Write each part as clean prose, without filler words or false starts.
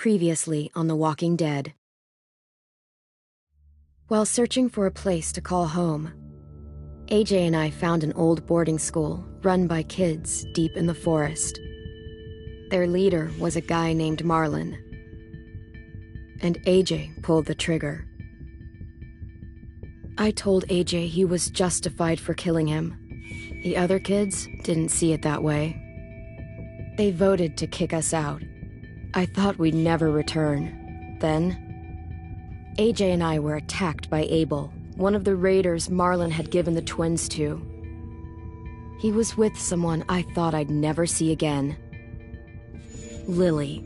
Previously on The Walking Dead. While searching for a place to call home, AJ and I found an old boarding school run by kids deep in the forest. Their leader was a guy named Marlon, and AJ pulled the trigger. I told AJ he was justified for killing him. The other kids didn't see it that way. They voted to kick us out. I thought we'd never return. Then, AJ and I were attacked by Abel, one of the raiders Marlon had given the twins to. He was with someone I thought I'd never see again. Lily.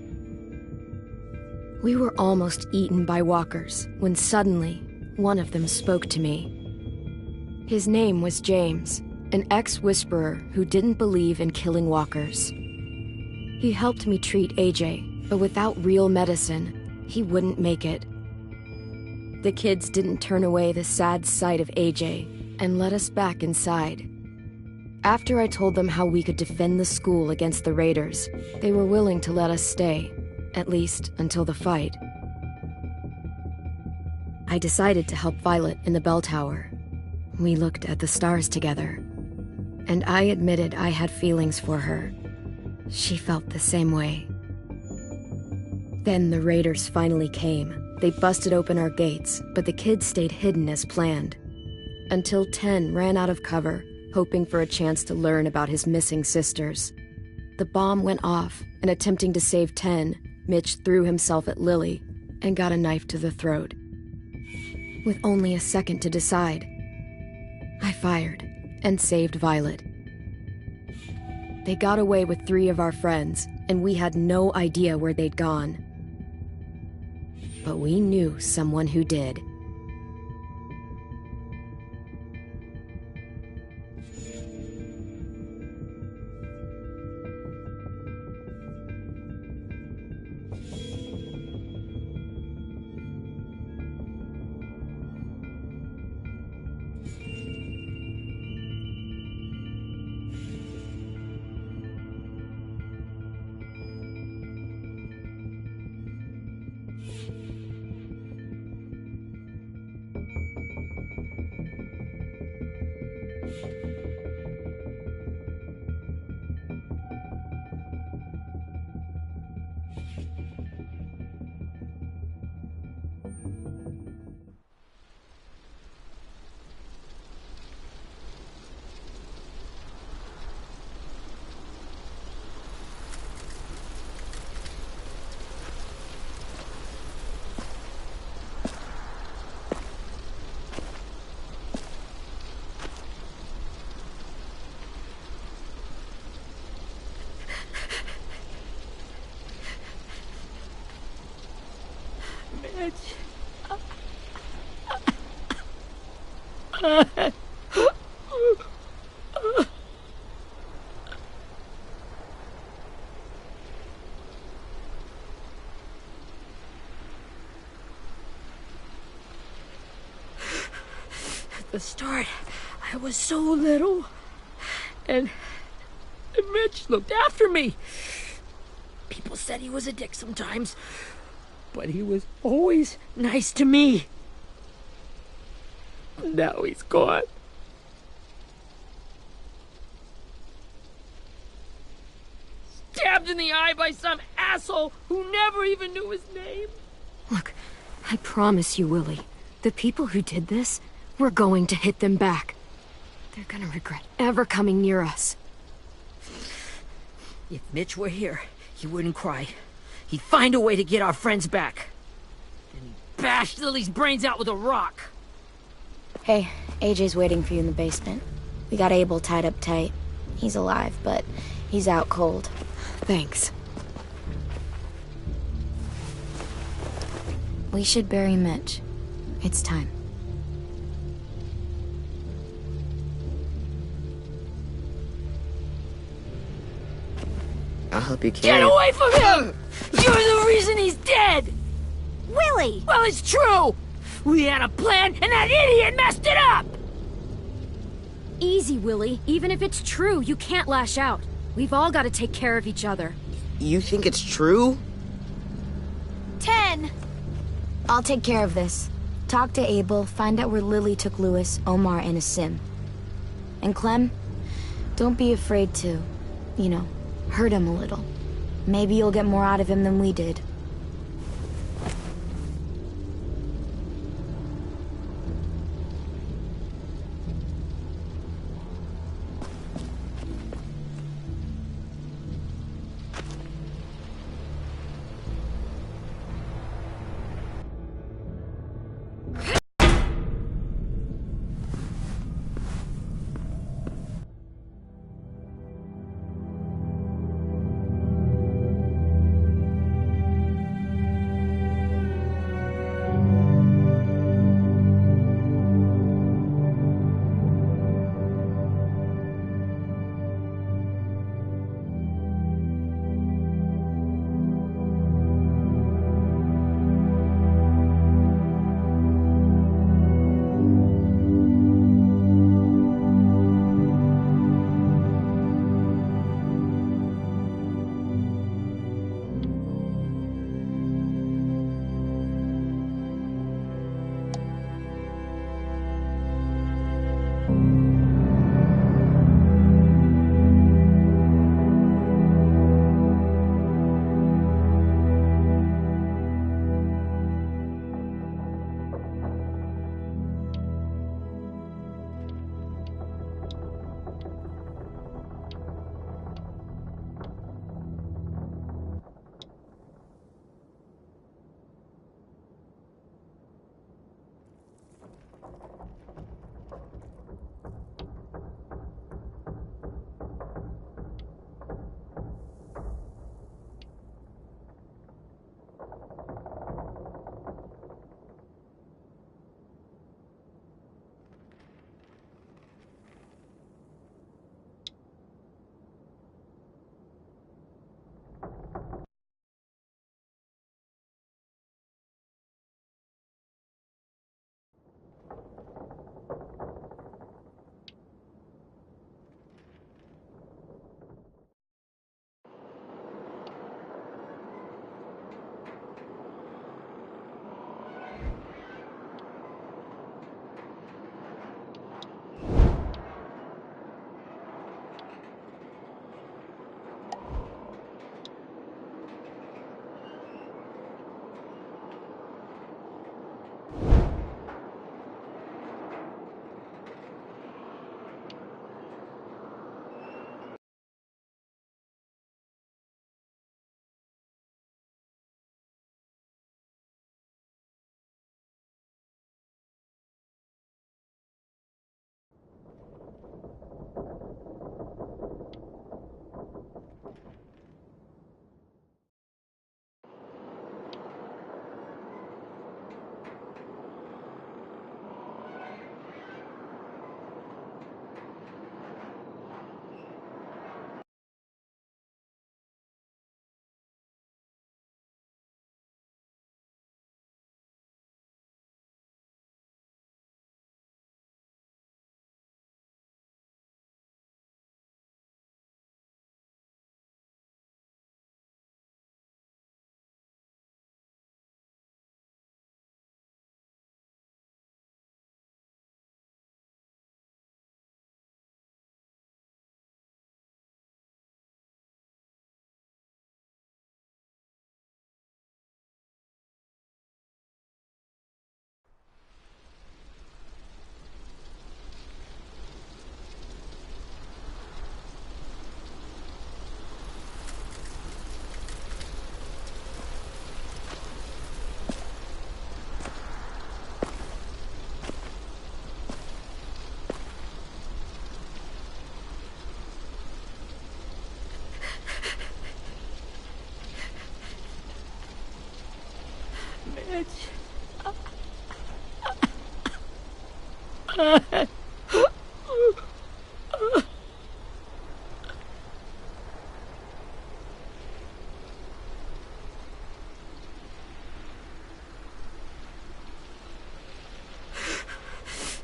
We were almost eaten by walkers when suddenly one of them spoke to me. His name was James, an ex-whisperer who didn't believe in killing walkers. He helped me treat AJ, but without real medicine, he wouldn't make it. The kids didn't turn away the sad sight of AJ and let us back inside. After I told them how we could defend the school against the raiders, they were willing to let us stay, at least until the fight. I decided to help Violet in the bell tower. We looked at the stars together, and I admitted I had feelings for her. She felt the same way. Then the raiders finally came. They busted open our gates, but the kids stayed hidden as planned. Until 10 ran out of cover, hoping for a chance to learn about his missing sisters. The bomb went off, and attempting to save 10, Mitch threw himself at Lily and got a knife to the throat. With only a second to decide, I fired and saved Violet. They got away with 3 of our friends, and we had no idea where they'd gone. But we knew someone who did. At the start, I was so little, and Mitch looked after me. People said he was a dick sometimes, but he was always nice to me. Now he's gone. Stabbed in the eye by some asshole who never even knew his name. Look, I promise you, Willie, the people who did this, we're going to hit them back. They're gonna regret ever coming near us. If Mitch were here, he wouldn't cry. He'd find a way to get our friends back. And he'd bash Lily's brains out with a rock. Hey, AJ's waiting for you in the basement. We got Abel tied up tight. He's alive, but he's out cold. Thanks. We should bury Mitch. It's time. I'll help you carry Get it. away from him! You're the reason he's dead! Willie! Well, it's true! We had a plan, and that idiot messed it up! Easy, Willie. Even if it's true, you can't lash out. We've all got to take care of each other. You think it's true? 10! I'll take care of this. Talk to Abel, find out where Lily took Lewis, Omar, and a sim. And Clem, don't be afraid to, hurt him a little. Maybe you'll get more out of him than we did.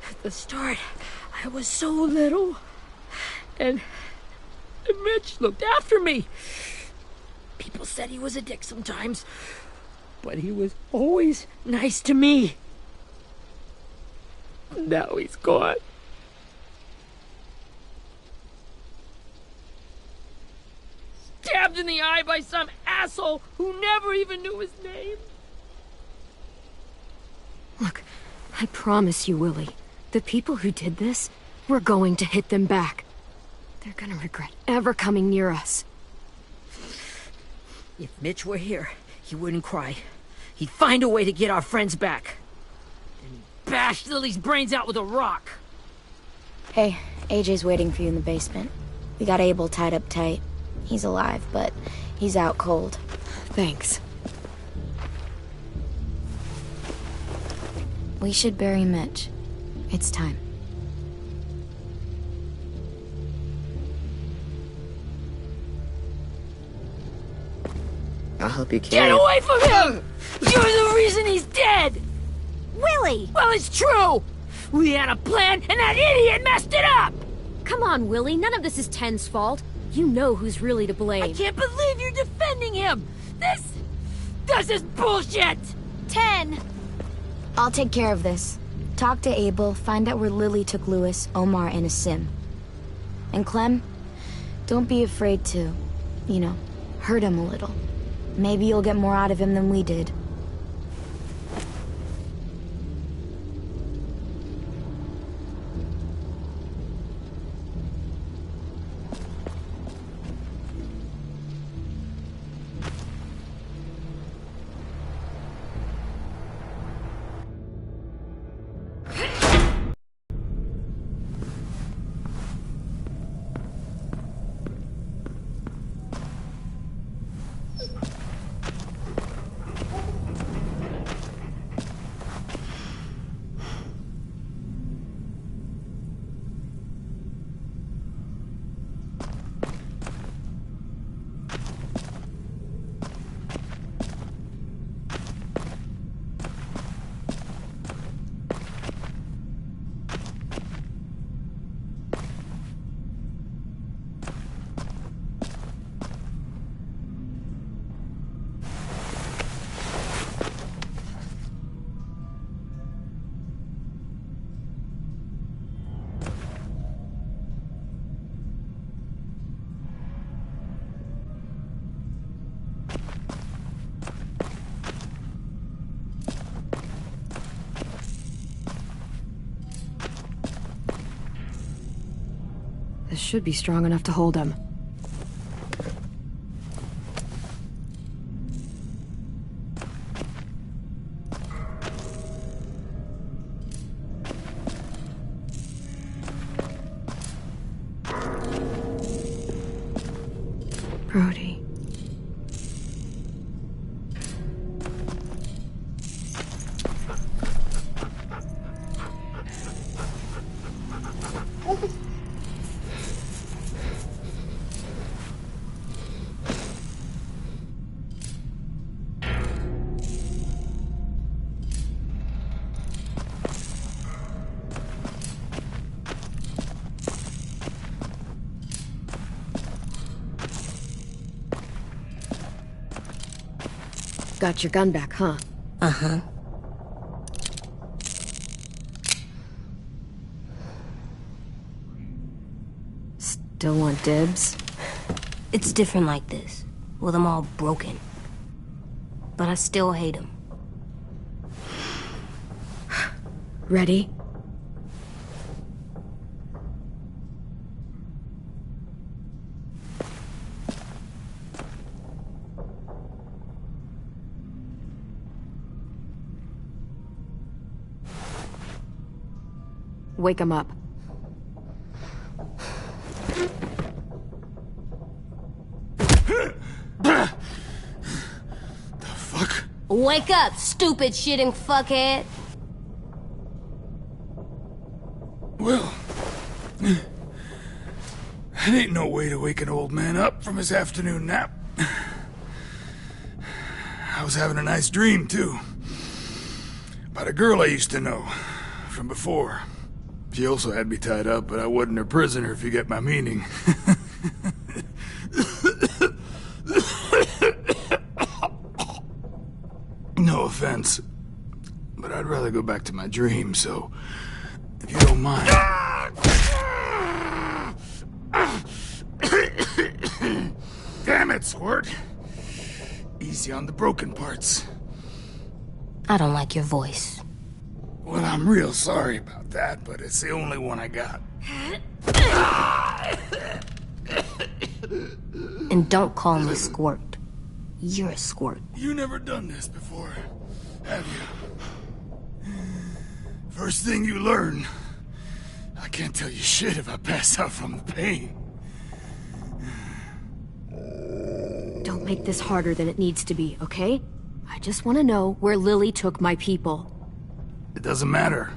At the start, I was so little, and Mitch looked after me. People said he was a dick sometimes, but he was always nice to me. Now he's gone. Stabbed in the eye by some asshole who never even knew his name. Look, I promise you, Willie, the people who did this, we're going to hit them back. They're gonna regret ever coming near us. If Mitch were here, he wouldn't cry. He'd find a way to get our friends back. And bash Lily's brains out with a rock. Hey, AJ's waiting for you in the basement. We got Abel tied up tight. He's alive, but he's out cold. Thanks. We should bury Mitch. It's time. I'll help you carry Get it. away from him! You're the reason he's dead! Willie! Well, it's true! We had a plan, and that idiot messed it up! Come on, Willie. None of this is Ten's fault. You know who's really to blame. I can't believe you're defending him! This is bullshit! 10! I'll take care of this. Talk to Abel, find out where Lily took Lewis, Omar, and a sim. And Clem, don't be afraid to, hurt him a little. Maybe you'll get more out of him than we did. This should be strong enough to hold him. Brody. Got your gun back, huh? Uh-huh. Still want dibs? It's different like this, with them all broken. But I still hate him. Ready? Wake him up. The fuck? Wake up, stupid shitting fuckhead! Well, that ain't no way to wake an old man up from his afternoon nap. I was having a nice dream, too. About a girl I used to know from before. She also had me tied up, but I wasn't her prisoner, if you get my meaning. offense, but I'd rather go back to my dream, so if you don't mind. Damn it, Squirt. Easy on the broken parts. I don't like your voice. Well, I'm real sorry about that, but it's the only one I got. And don't call me Squirt. You're a squirt. You never done this before, have you? First thing you learn, I can't tell you shit if I pass out from the pain. Don't make this harder than it needs to be, okay? I just want to know where Lily took my people. It doesn't matter.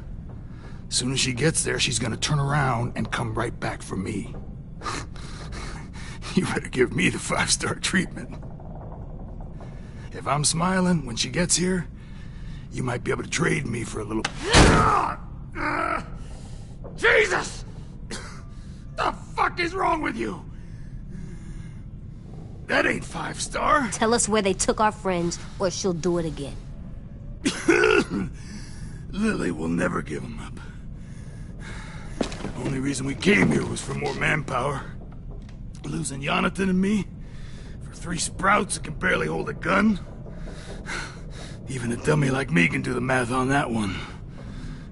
As soon as she gets there, she's gonna turn around and come right back for me. You better give me the 5-star treatment. If I'm smiling when she gets here, you might be able to trade me for a little... Jesus! The fuck is wrong with you? That ain't 5-star. Tell us where they took our friends, or she'll do it again. Lily will never give them up. The only reason we came here was for more manpower. Losing Jonathan and me for 3 sprouts that can barely hold a gun. Even a dummy like me can do the math on that one.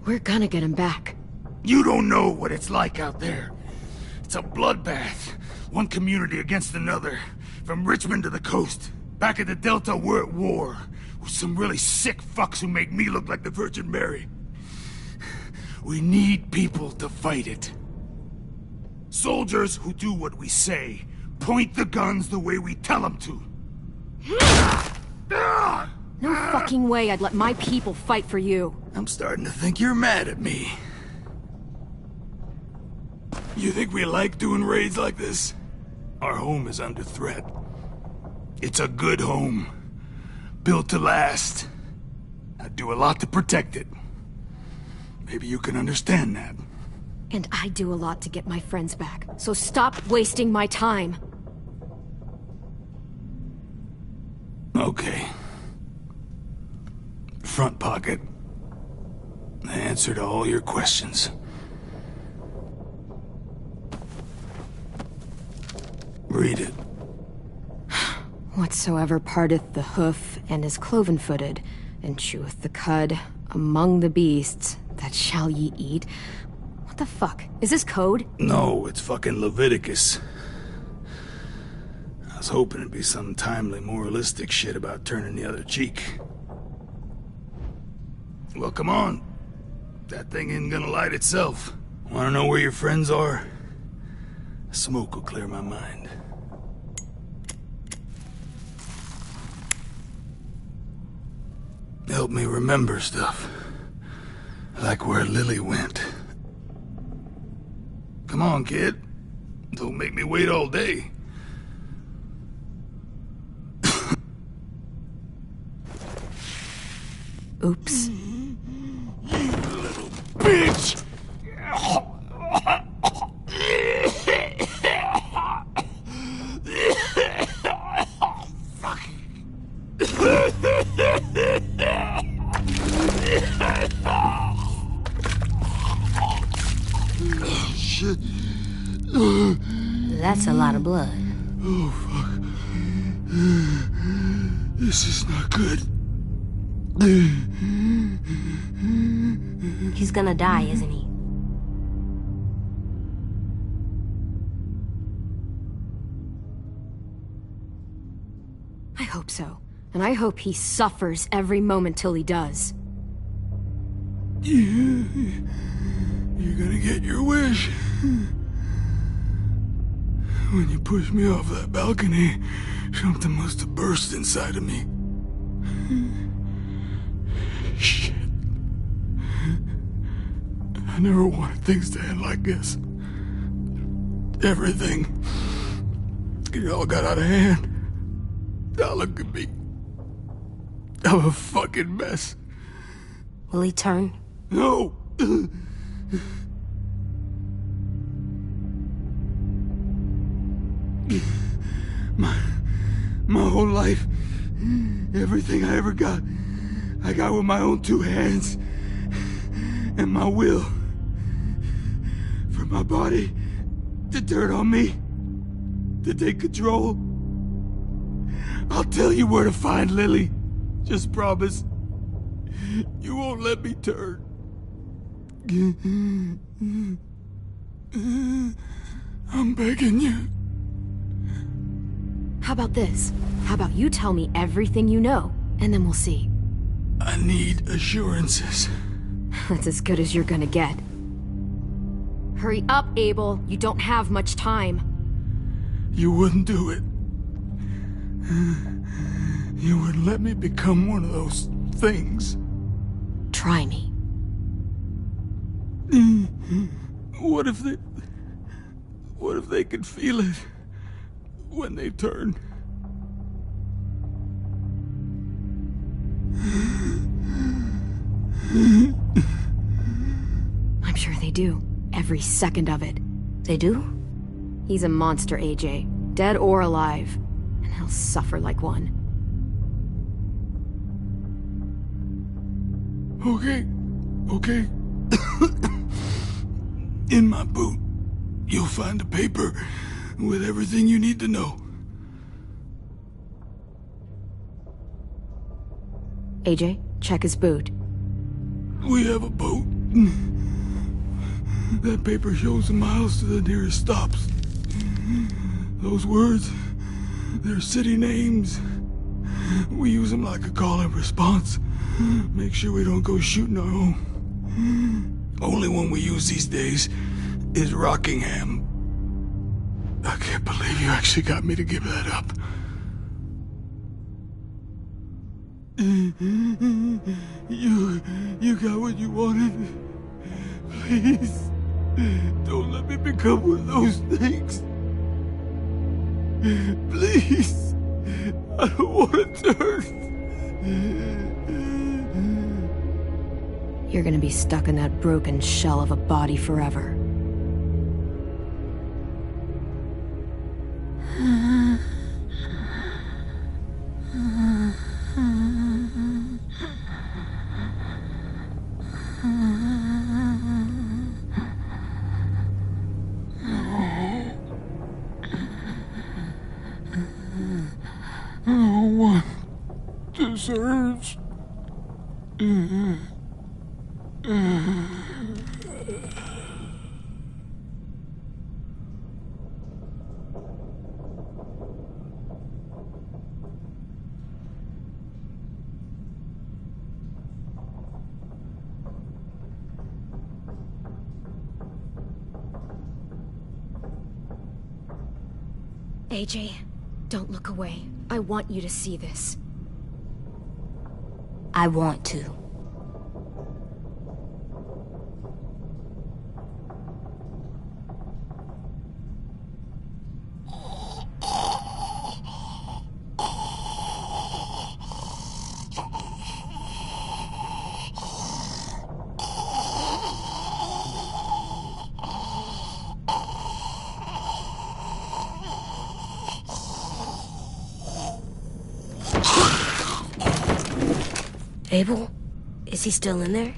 We're gonna get him back. You don't know what it's like out there. It's a bloodbath. One community against another. From Richmond to the coast. Back at the Delta, we're at war. With some really sick fucks who make me look like the Virgin Mary. We need people to fight it. Soldiers who do what we say. Point the guns the way we tell them to. No fucking way I'd let my people fight for you. I'm starting to think you're mad at me. You think we like doing raids like this? Our home is under threat. It's a good home. Built to last. I do a lot to protect it. Maybe you can understand that. And I do a lot to get my friends back. So stop wasting my time. Okay. Front pocket. The answer to all your questions. Read it. Whatsoever parteth the hoof and is cloven-footed, and cheweth the cud among the beasts, that shall ye eat. What the fuck? Is this code? No, it's fucking Leviticus. I was hoping it'd be some timely, moralistic shit about turning the other cheek. Well, come on. That thing isn't gonna light itself. Wanna know where your friends are? Smoke will clear my mind. Help me remember stuff. Like where Lily went. Come on, kid. Don't make me wait all day. Oops. You little bitch! Oh, shit. That's a lot of blood. Oh, fuck. This is not good. He's gonna die, isn't he? I hope so. And I hope he suffers every moment till he does. You're gonna get your wish. When you pushed me off that balcony, something must have burst inside of me. Shit. I never wanted things to end like this. Everything. It all got out of hand. Now look at me. I'm a fucking mess. Will he turn? No! My whole life, everything I ever got, I got with my own 2 hands and my will for my body to turn on me, to take control. I'll tell you where to find Lily. Just promise you won't let me turn. I'm begging you. How about this? How about you tell me everything you know, and then we'll see. I need assurances. That's as good as you're gonna get. Hurry up, Abel. You don't have much time. You wouldn't do it. You wouldn't let me become one of those things. Try me. What if they could feel it when they turn? I'm sure they do. Every second of it. They do? He's a monster, AJ. Dead or alive. And he'll suffer like one. Okay. In my boot, you'll find a paper with everything you need to know. AJ, check his boot. We have a boat. That paper shows the miles to the nearest stops. Those words, they're city names. We use them like a call and response. Make sure we don't go shooting our own. Only one we use these days is Rockingham. I can't believe you actually got me to give that up. You got what you wanted. Please, don't let me become one of those things. Please, I don't want to turn. You're gonna be stuck in that broken shell of a body forever. No one deserves. AJ, don't look away. I want you to see this. I want to. Abel? Is he still in there?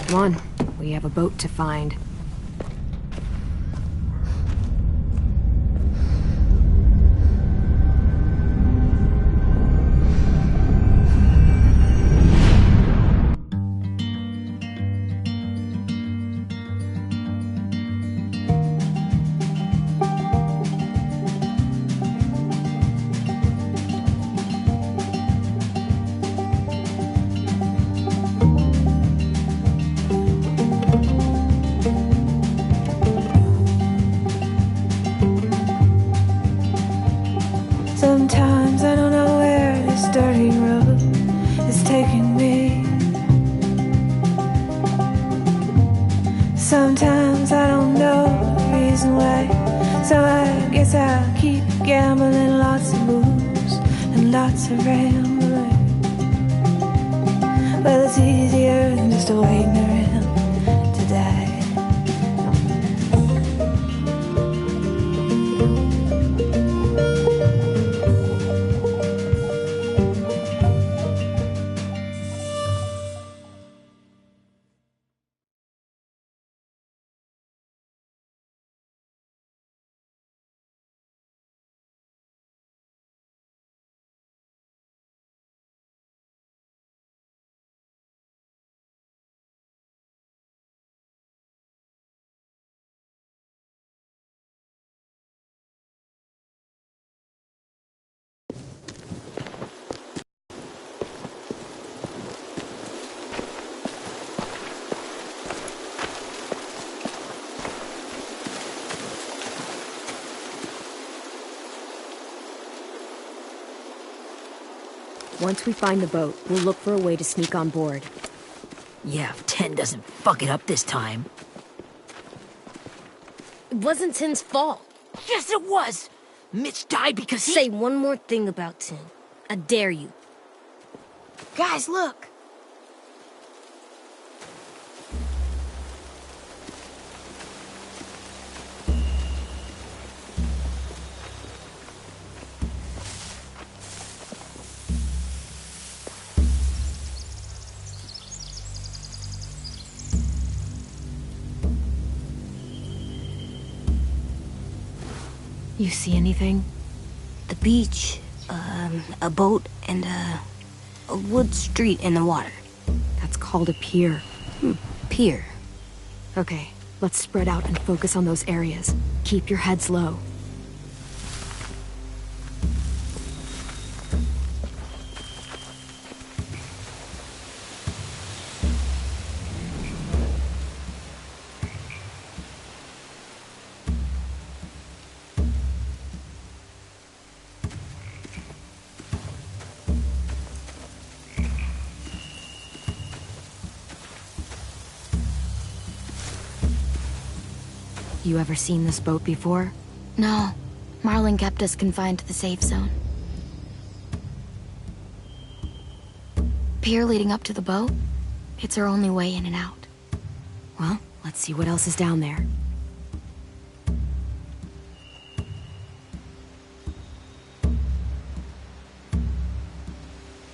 Come on, we have a boat to find. Sometimes I don't know where this dirty road is taking me. Sometimes I don't know the reason why, so I guess I'll keep gambling, lots of moves and lots of rambling. Well, it's easier than just waiting around to die. Once we find the boat, we'll look for a way to sneak on board. Yeah, if 10 doesn't fuck it up this time. It wasn't Tin's fault. Yes, it was! Mitch died because he— Say one more thing about Tin. I dare you. Guys, look! You see anything? The beach, a boat, and a wood street in the water. That's called a pier. Pier. Okay, let's spread out and focus on those areas. Keep your heads low. You ever seen this boat before? No. Marlin kept us confined to the safe zone. Pier leading up to the boat? It's our only way in and out. Well, let's see what else is down there.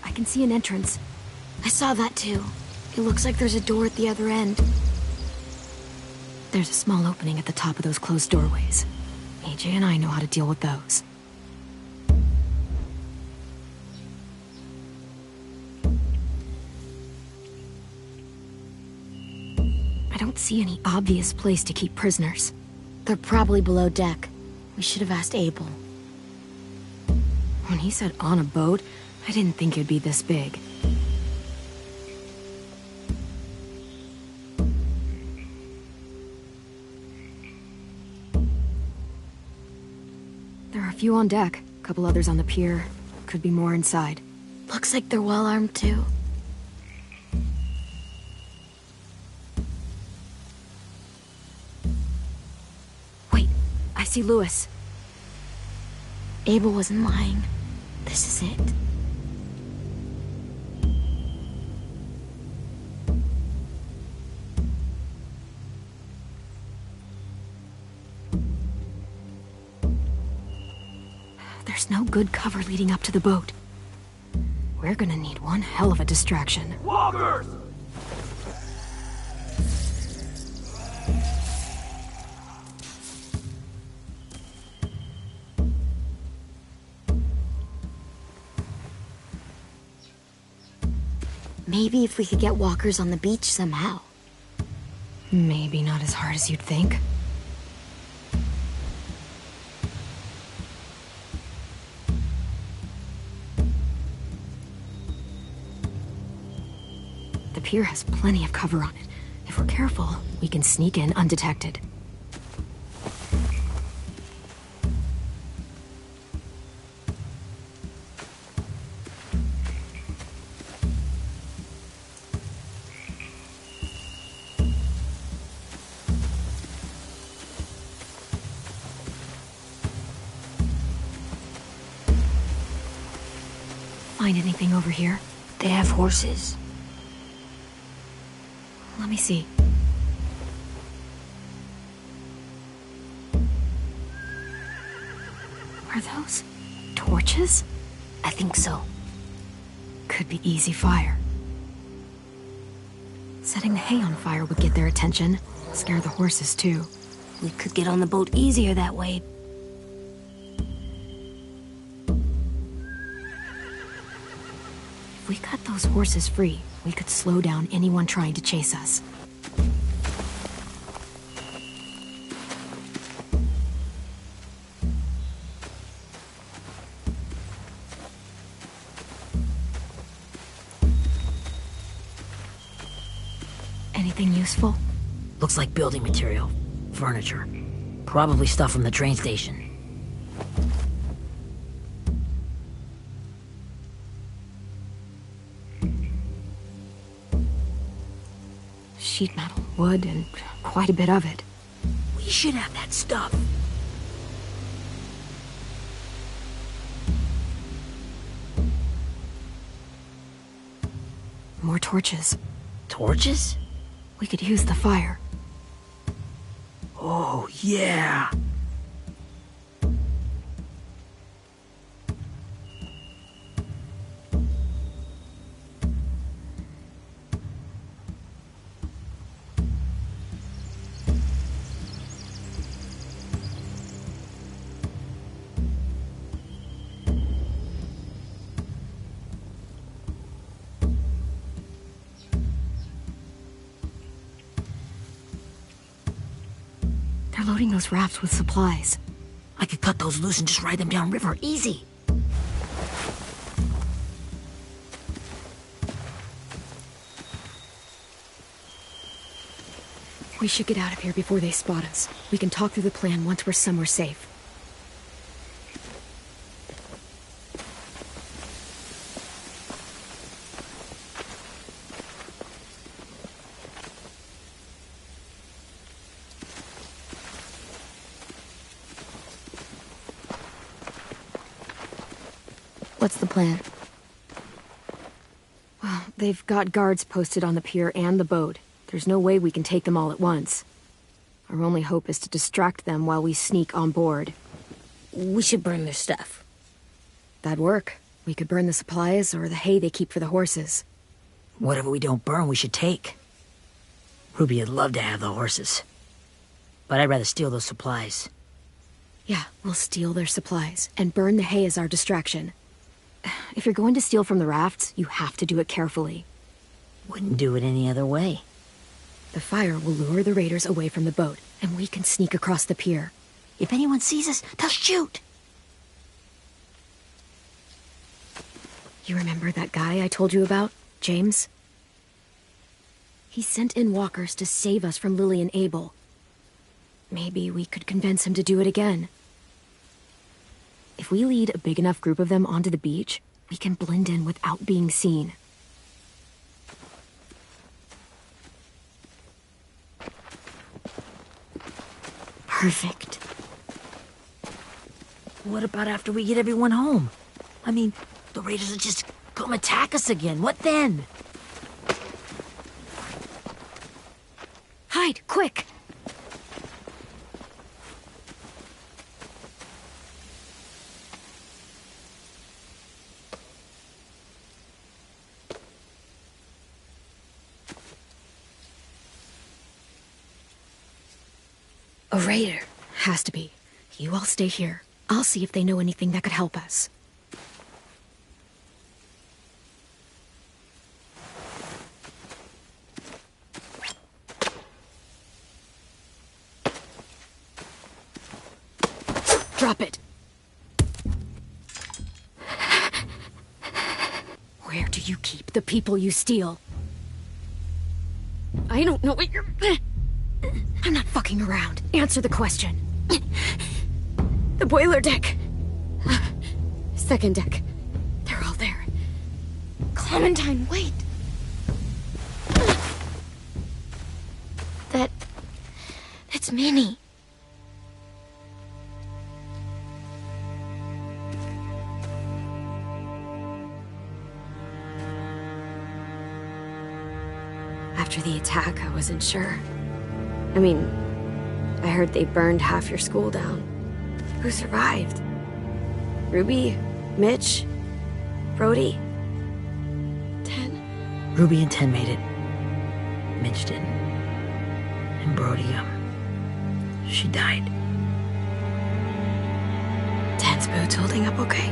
I can see an entrance. I saw that too. It looks like there's a door at the other end. There's a small opening at the top of those closed doorways. AJ and I know how to deal with those. I don't see any obvious place to keep prisoners. They're probably below deck. We should have asked Abel. When he said on a boat, I didn't think it'd be this big. There are a few on deck, a couple others on the pier. Could be more inside. Looks like they're well armed too. Wait, I see Lewis. Abel wasn't lying. This is it. There's no good cover leading up to the boat. We're gonna need one hell of a distraction. Walkers! Maybe if we could get walkers on the beach somehow. Maybe not as hard as you'd think. The pier has plenty of cover on it. If we're careful, we can sneak in undetected. Find anything over here? They have horses. Let me see. Are those torches? I think so. Could be easy fire. Setting the hay on fire would get their attention. Scare the horses too. We could get on the boat easier that way. If we cut those horses free, we could slow down anyone trying to chase us. Anything useful? Looks like building material. Furniture. Probably stuff from the train station. Sheet metal, wood, and quite a bit of it. We should have that stuff. More torches. Torches? We could use the fire. Oh, yeah. They're loading those rafts with supplies. I could cut those loose and just ride them downriver, easy. We should get out of here before they spot us. We can talk through the plan once we're somewhere safe. What's the plan? Well, they've got guards posted on the pier and the boat. There's no way we can take them all at once. Our only hope is to distract them while we sneak on board. We should burn their stuff. That'd work. We could burn the supplies or the hay they keep for the horses. Whatever we don't burn, we should take. Ruby would love to have the horses. But I'd rather steal those supplies. Yeah, we'll steal their supplies and burn the hay as our distraction. If you're going to steal from the rafts, you have to do it carefully. Wouldn't do it any other way. The fire will lure the raiders away from the boat, and we can sneak across the pier. If anyone sees us, they'll shoot. You remember that guy I told you about, James? He sent in walkers to save us from Lily and Abel. Maybe we could convince him to do it again. If we lead a big enough group of them onto the beach, we can blend in without being seen. Perfect. What about after we get everyone home? I mean, the raiders will just come attack us again. What then? Hide, quick! A raider. Has to be. You all stay here. I'll see if they know anything that could help us. Drop it. Where do you keep the people you steal? I don't know what you're... I'm not fucking around. Answer the question. The boiler deck. Second deck. They're all there. Clementine, wait. That's Minnie. After the attack, I wasn't sure. I mean, I heard they burned half your school down. Who survived? Ruby? Mitch? Brody? 10? Ruby and 10 made it. Mitch didn't. And Brody, she died. 10's boots holding up okay?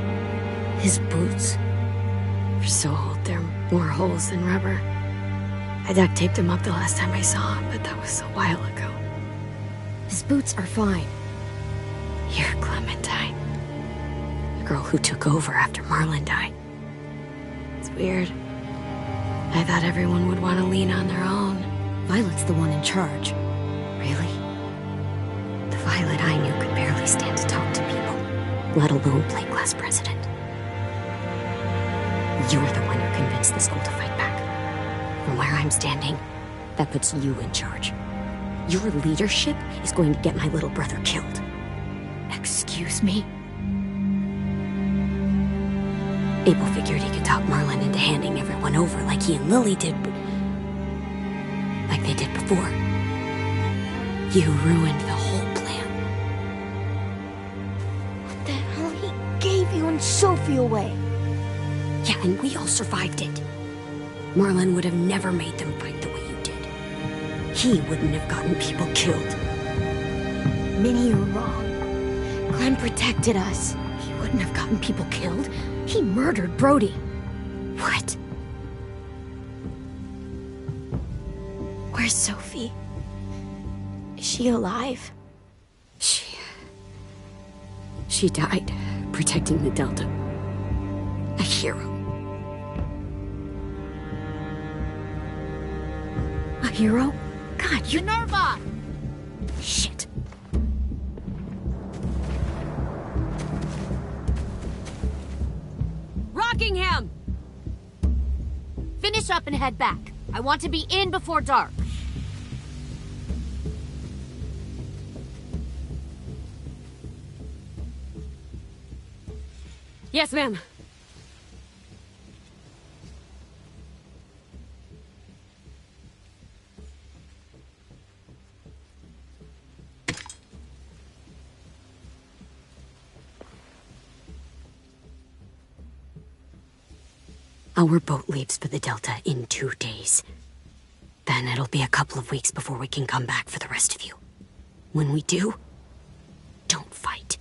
His boots? They're so old, there are more holes than rubber. I duct taped him up the last time I saw him, but that was a while ago. His boots are fine. You're Clementine. The girl who took over after Marlon died. It's weird. I thought everyone would want to lean on their own. Violet's the one in charge. Really? The Violet I knew could barely stand to talk to people, let alone play class president. You're the one who convinced the school to fight back. From where I'm standing, That puts you in charge. Your leadership is going to get my little brother killed. Excuse me? Abel figured he could talk Marlon into handing everyone over like he and Lily did, like they did before. You ruined the whole plan. What the hell? He gave you and Sophie away. Yeah, and we all survived it. Marlon would have never made them fight the way you did. He wouldn't have gotten people killed. Minnie, you're wrong. Clem protected us. He wouldn't have gotten people killed. He murdered Brody. What? Where's Sophie? Is she alive? She died protecting the Delta. A hero. A hero? God, you're... Minerva! Shit. Rockingham! Finish up and head back. I want to be in before dark. Yes, ma'am. Our boat leaves for the Delta in 2 days. Then it'll be a couple of weeks before we can come back for the rest of you. When we do, don't fight.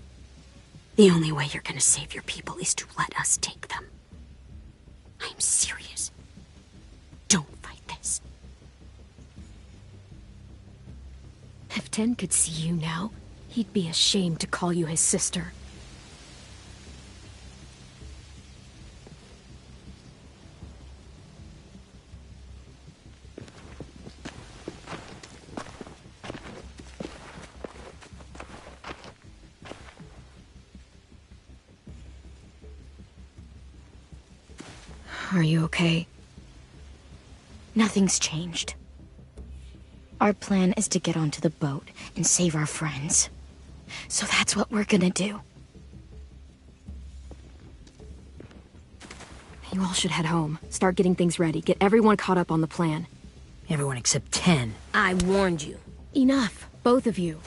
The only way you're gonna save your people is to let us take them. I'm serious. Don't fight this. If Ten could see you now, he'd be ashamed to call you his sister. Are you okay? Nothing's changed. Our plan is to get onto the boat and save our friends. So that's what we're gonna do. You all should head home. Start getting things ready. Get everyone caught up on the plan. Everyone except 10. I warned you. Enough, both of you.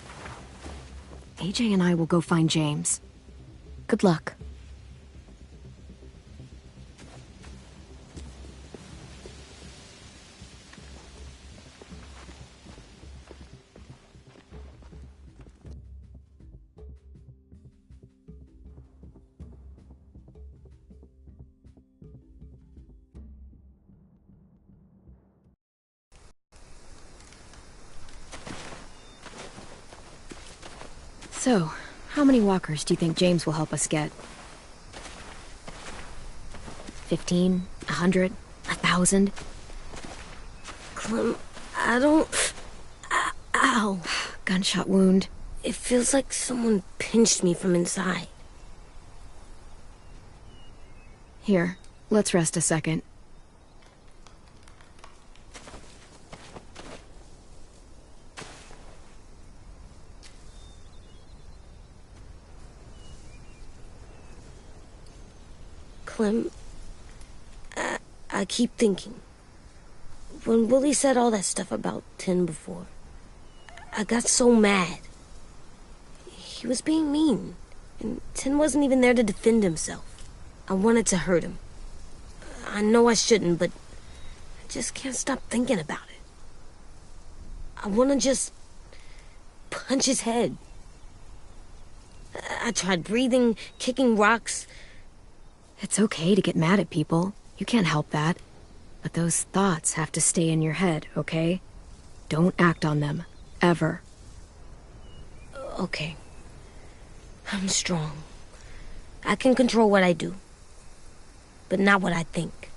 AJ and I will go find James. Good luck. So, how many walkers do you think James will help us get? 15? 100? 1,000? Clem, I don't... Ow. Gunshot wound. It feels like someone pinched me from inside. Here, let's rest a second. Clem, I keep thinking. When Willie said all that stuff about Tin before, I got so mad. He was being mean, and Tin wasn't even there to defend himself. I wanted to hurt him. I know I shouldn't, but I just can't stop thinking about it. I want to just punch his head. I tried breathing, kicking rocks. It's okay to get mad at people. You can't help that. But those thoughts have to stay in your head, okay? Don't act on them. Ever. Okay. I'm strong. I can control what I do. But not what I think.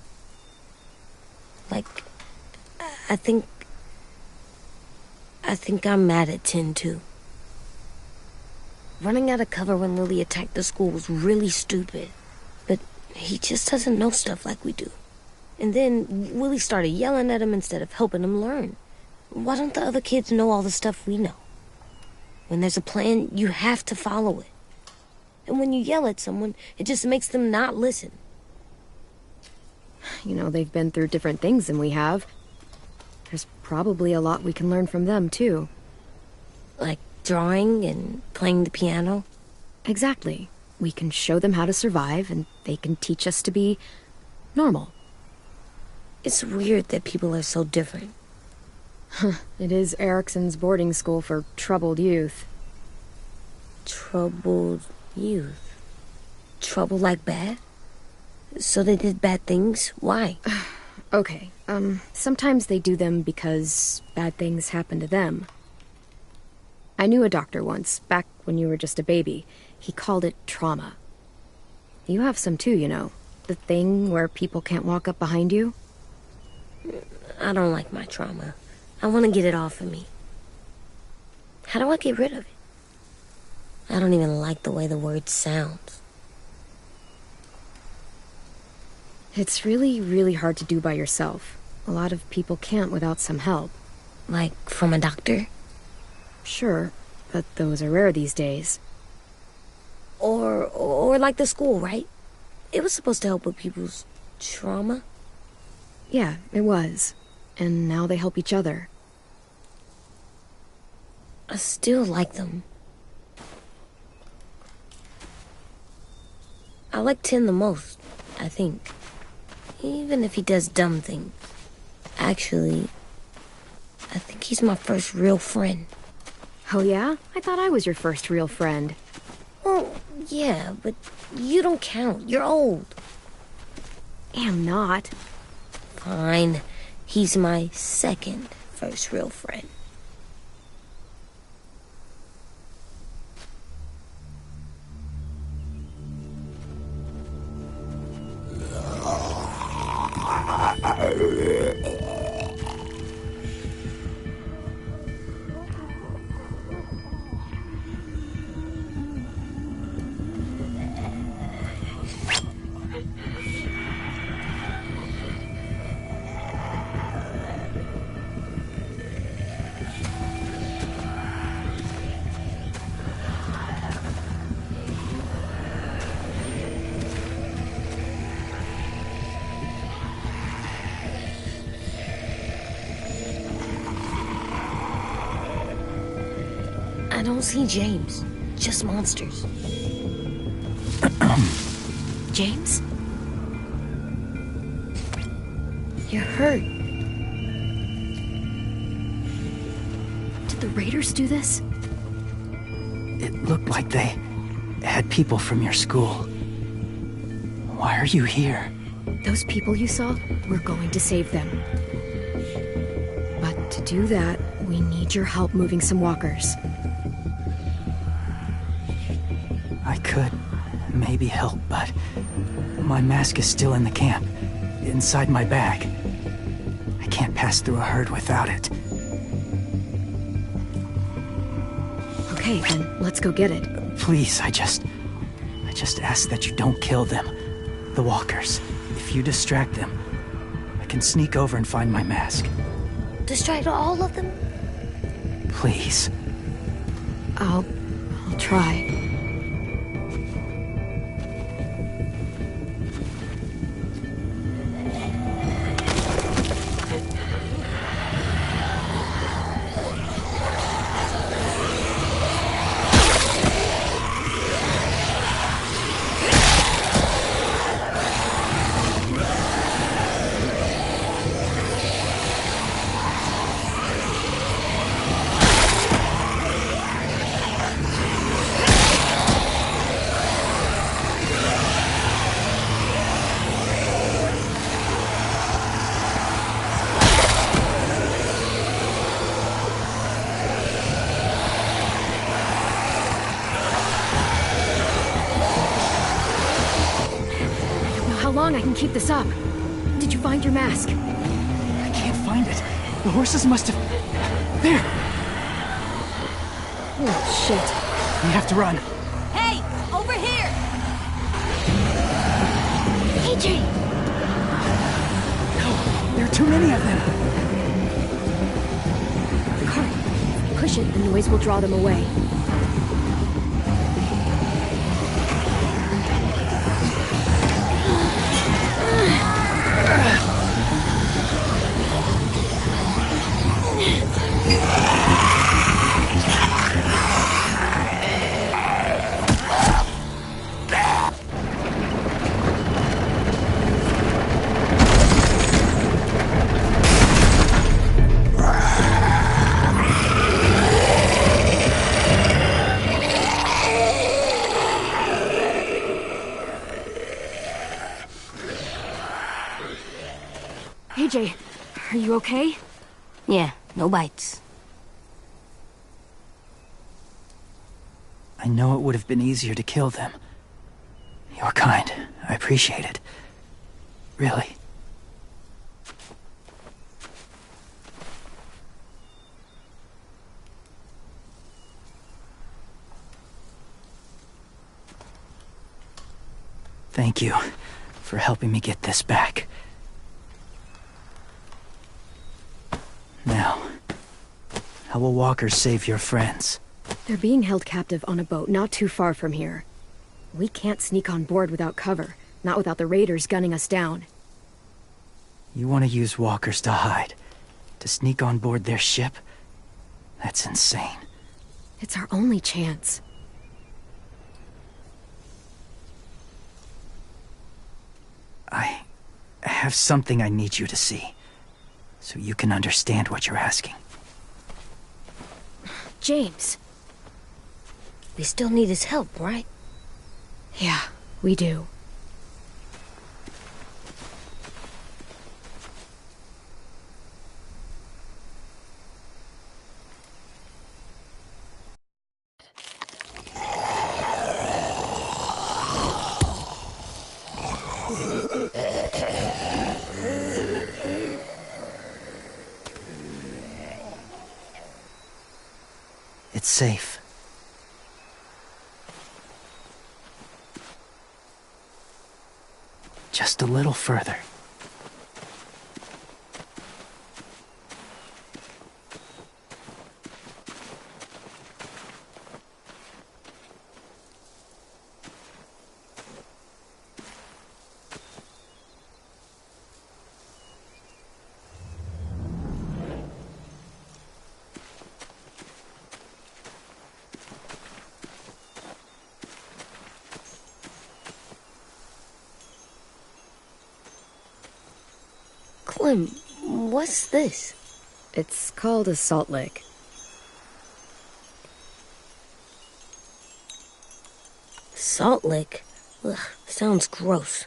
Like, I think I'm mad at Tin, too. Running out of cover when Lily attacked the school was really stupid. But he just doesn't know stuff like we do. And then Willie started yelling at him instead of helping him learn. Why don't the other kids know all the stuff we know? When there's a plan, you have to follow it. And when you yell at someone, it just makes them not listen. You know, they've been through different things than we have. There's probably a lot we can learn from them, too. Like drawing and playing the piano? Exactly. We can show them how to survive, and they can teach us to be normal. It's weird that people are so different. It is Erickson's boarding school for troubled youth. Troubled youth? Trouble like bad? So they did bad things? Why? Okay, sometimes they do them because bad things happen to them. I knew a doctor once, back when you were just a baby. He called it trauma. You have some too, you know. The thing where people can't walk up behind you. I don't like my trauma. I want to get it off of me. How do I get rid of it? I don't even like the way the word sounds. It's really, really hard to do by yourself. A lot of people can't without some help. Like from a doctor? Sure, but those are rare these days. Or like the school, right? It was supposed to help with people's trauma. Yeah, it was. And now they help each other. I still like them. I like Tin the most, I think. Even if he does dumb things. Actually, I think he's my first real friend. Oh yeah? I thought I was your first real friend. Well, yeah, but you don't count. You're old. Am not. Fine. He's my second first real friend. I don't see James. Just monsters. James? You're hurt. Did the raiders do this? It looked like they had people from your school. Why are you here? Those people you saw, we're going to save them. But to do that, we need your help moving some walkers. I could maybe help, but my mask is still in the camp, inside my bag. I can't pass through a herd without it. Okay, then let's go get it. Please, I just ask that you don't kill them. The walkers. If you distract them, I can sneak over and find my mask. Distract all of them? Please. I'll try. I can keep this up. Did you find your mask? I can't find it. The horses must have... There! Oh, shit. We have to run. Hey, over here! AJ! No, there are too many of them. push it, the noise will draw them away. AJ, are you okay? Yeah, no bites. I know it would have been easier to kill them. You're kind. I appreciate it. Really. Thank you for helping me get this back. Now, how will walkers save your friends? They're being held captive on a boat not too far from here. We can't sneak on board without cover, not without the raiders gunning us down. You want to use walkers to hide? To sneak on board their ship? That's insane. It's our only chance. I have something I need you to see, so you can understand what you're asking. James. We still need his help, right? Yeah, we do. It's safe. Just a little further. Clem, what's this? It's called a salt lick. Salt lick? Ugh, sounds gross.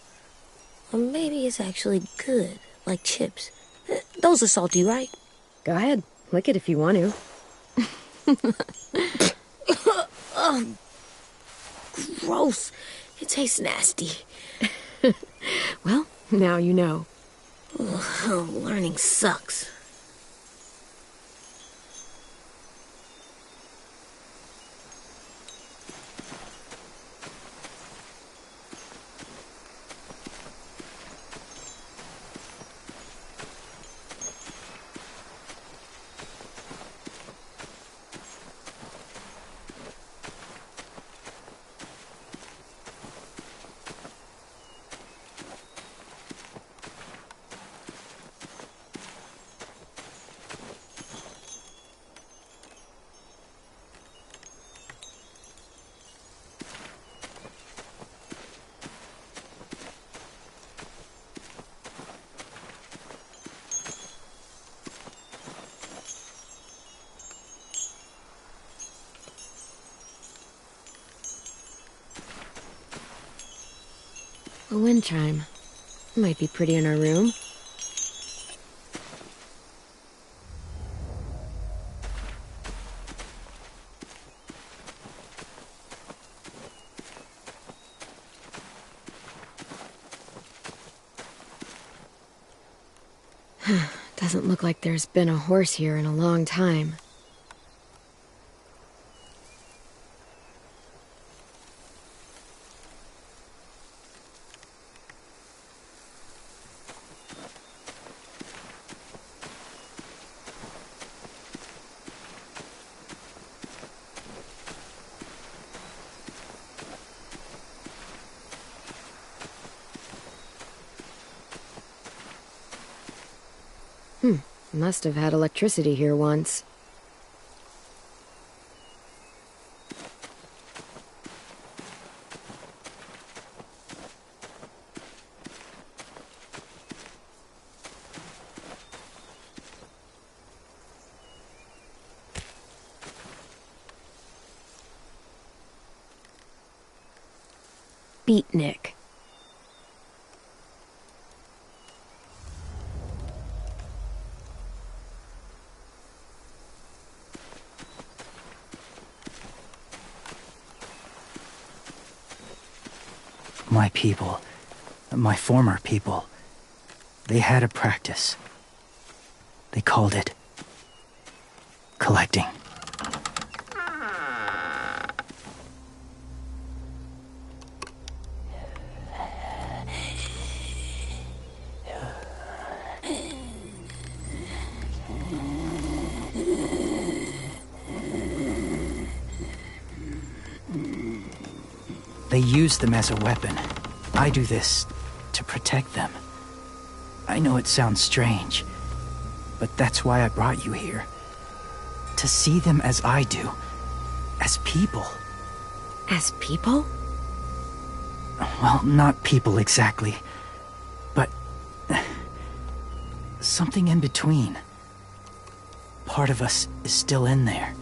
Or maybe it's actually good, like chips. Those are salty, right? Go ahead, lick it if you want to. Gross. It tastes nasty. Well, now you know. Ugh, learning sucks. A wind chime. Might be pretty in our room. Doesn't look like there's been a horse here in a long time. Must have had electricity here once. Beatnik. My people, my former people, they had a practice. They called it collecting. They use them as a weapon. I do this to protect them. I know it sounds strange, but that's why I brought you here. To see them as I do. As people. As people? Well, not people exactly, but something in between. Part of us is still in there.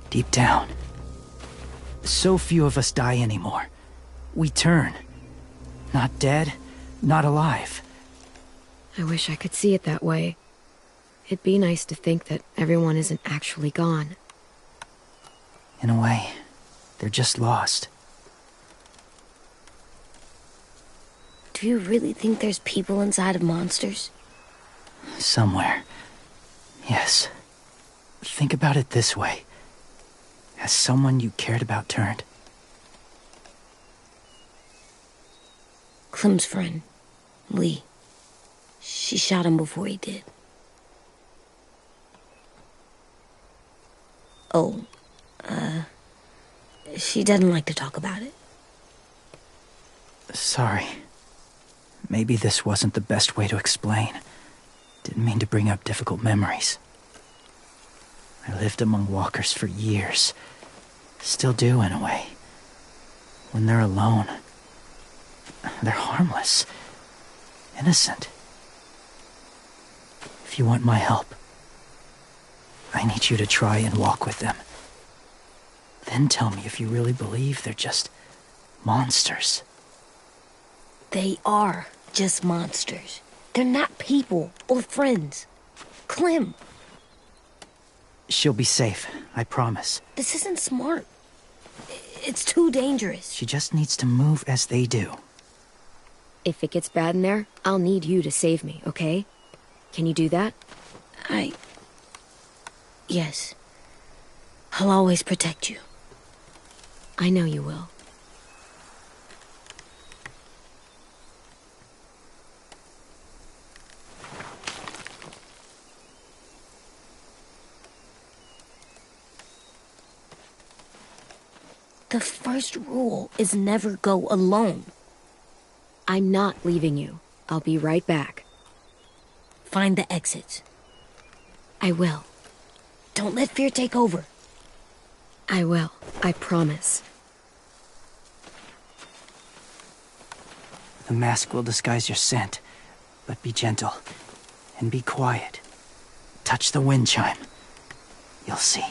Deep down. So few of us die anymore. We turn. Not dead, not alive. I wish I could see it that way. It'd be nice to think that everyone isn't actually gone. In a way, they're just lost. Do you really think there's people inside of monsters? Somewhere. Yes. Think about it this way. Has someone you cared about turned? Clem's friend, Lee. She shot him before he did. Oh, she doesn't like to talk about it. Sorry. Maybe this wasn't the best way to explain. Didn't mean to bring up difficult memories. I lived among walkers for years. Still do, in a way. When they're alone, they're harmless. Innocent. If you want my help, I need you to try and walk with them. Then tell me if you really believe they're just monsters. They are just monsters. They're not people or friends. Clem. She'll be safe, I promise. This isn't smart. It's too dangerous. She just needs to move as they do. If it gets bad in there, I'll need you to save me, okay? Can you do that? Yes. I'll always protect you. I know you will. The first rule is never go alone. I'm not leaving you. I'll be right back. Find the exits. I will. Don't let fear take over. I will. I promise. The mask will disguise your scent, but be gentle and be quiet. Touch the wind chime. You'll see.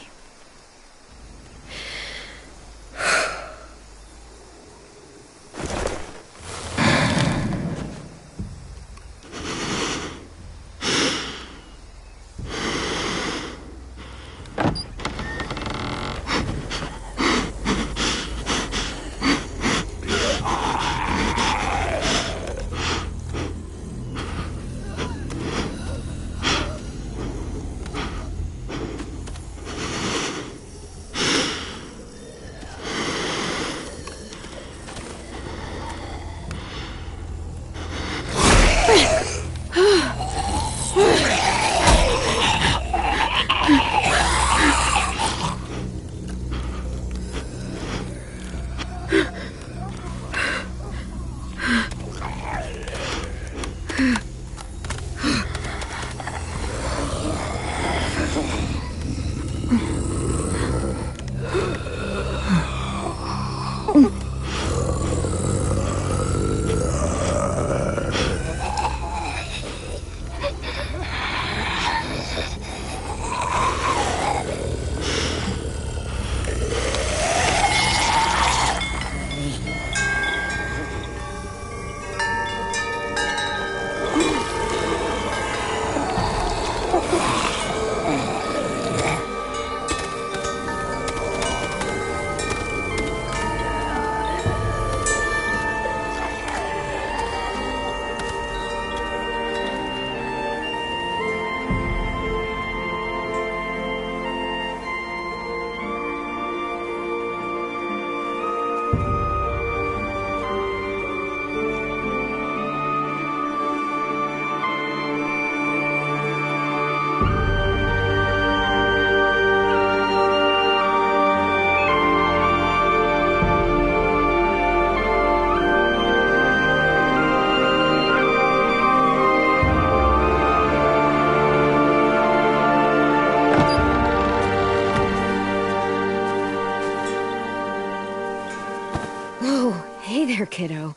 Hey there, kiddo.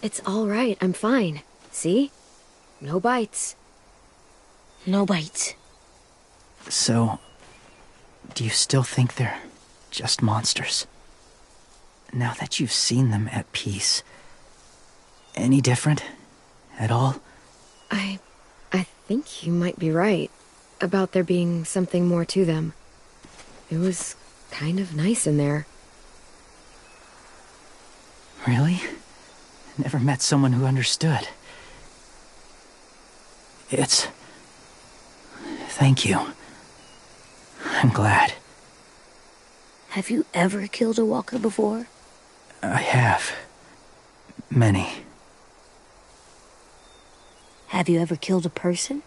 It's all right, I'm fine. See? No bites. No bites. So, do you still think they're just monsters? Now that you've seen them at peace, any different at all? I think you might be right about there being something more to them. It was kind of nice in there. Really? Never met someone who understood. Thank you. I'm glad. Have you ever killed a walker before? I have. Many. Have you ever killed a person?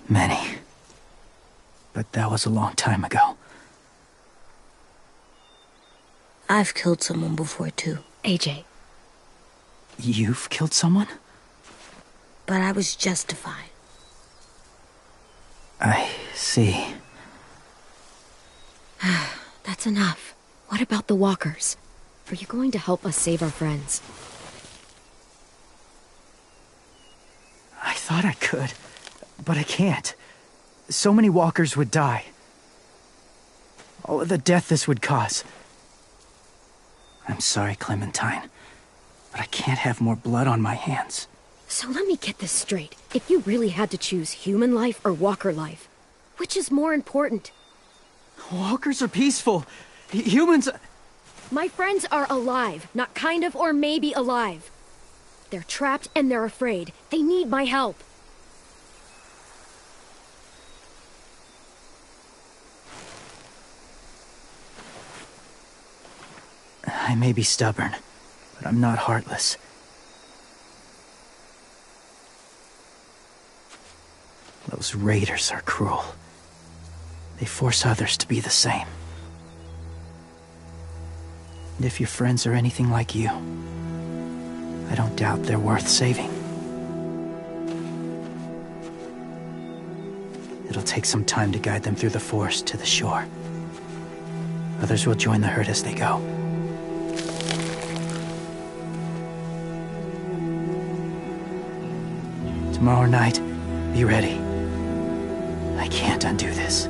Many. But that was a long time ago. I've killed someone before, too. AJ. You've killed someone? But I was justified. I see. That's enough. What about the walkers? Are you going to help us save our friends? I thought I could, but I can't. So many walkers would die. All of the death this would cause. I'm sorry, Clementine, but I can't have more blood on my hands. So let me get this straight. If you really had to choose human life or walker life, which is more important? Walkers are peaceful. Humans... My friends are alive, not kind of or maybe alive. They're trapped and they're afraid. They need my help. I may be stubborn, but I'm not heartless. Those raiders are cruel. They force others to be the same. And if your friends are anything like you, I don't doubt they're worth saving. It'll take some time to guide them through the forest to the shore. Others will join the herd as they go. Tomorrow night, be ready. I can't undo this.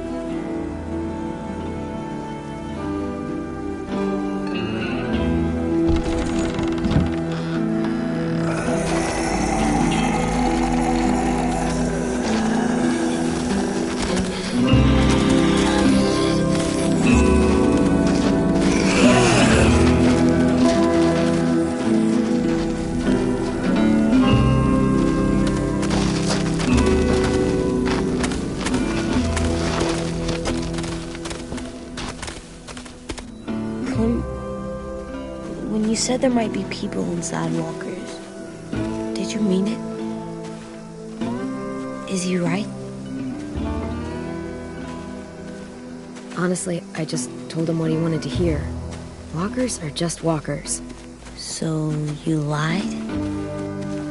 When you said there might be people inside walkers, did you mean it? Is he right? Honestly, I just told him what he wanted to hear. Walkers are just walkers. So you lied?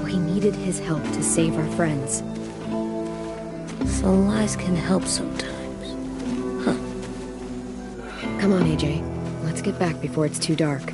We needed his help to save our friends. So lies can help sometimes. Huh. Come on, AJ. Let's get back before it's too dark.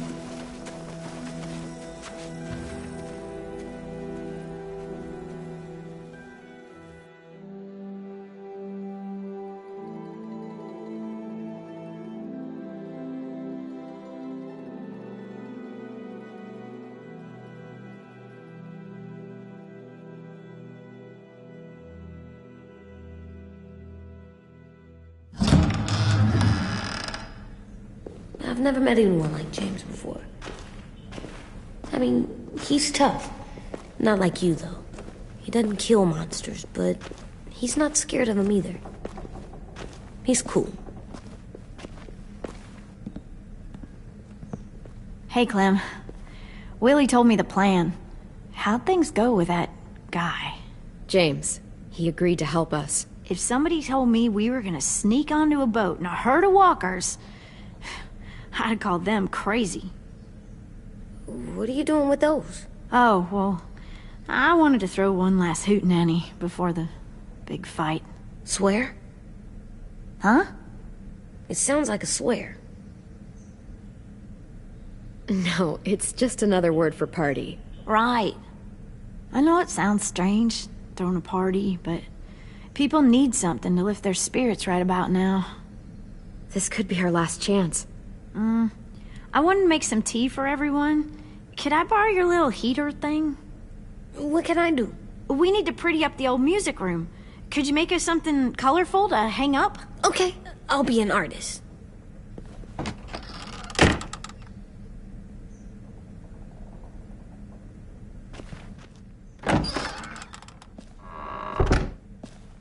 never met anyone like James before. I mean, he's tough. Not like you, though. He doesn't kill monsters, but he's not scared of them either. He's cool. Hey, Clem. Willie told me the plan. How'd things go with that guy? James, he agreed to help us. If somebody told me we were gonna sneak onto a boat in a herd of walkers, I'd call them crazy. What are you doing with those? Oh, well, I wanted to throw one last hootenanny before the big fight. Swear? Huh? It sounds like a swear. No, it's just another word for party. Right. I know it sounds strange, throwing a party, but people need something to lift their spirits right about now. This could be our last chance. I wanted to make some tea for everyone. Could I borrow your little heater thing? What can I do? We need to pretty up the old music room. Could you make us something colorful to hang up? Okay, I'll be an artist.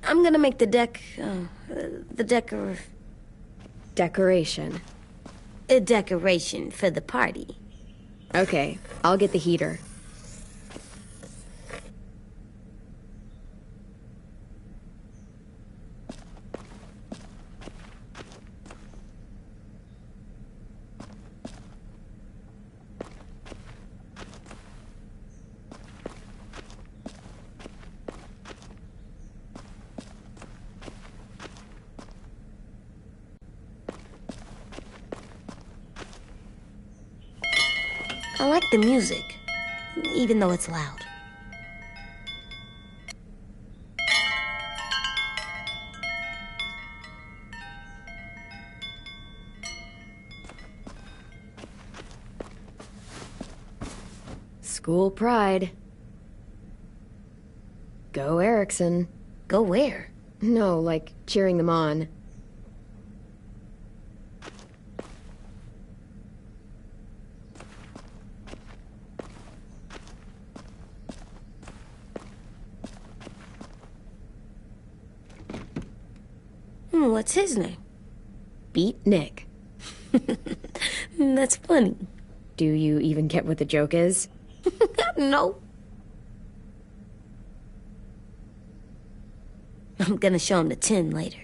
I'm gonna make the Decoration. a decoration for the party. Okay, I'll get the heater. I like the music, even though it's loud. School pride. Go Erickson. Go where? No, like cheering them on. What's his name? Beat Nick. That's funny. Do you even get what the joke is? No. I'm gonna show him the tin later.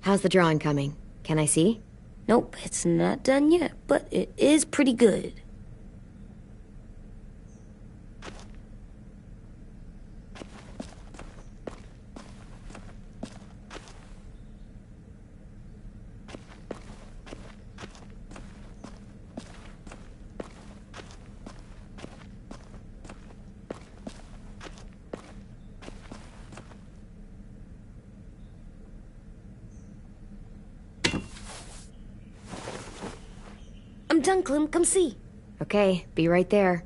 How's the drawing coming? Can I see? Nope, it's not done yet, but it is pretty good. I'm done, Clem. Come see. Okay, be right there.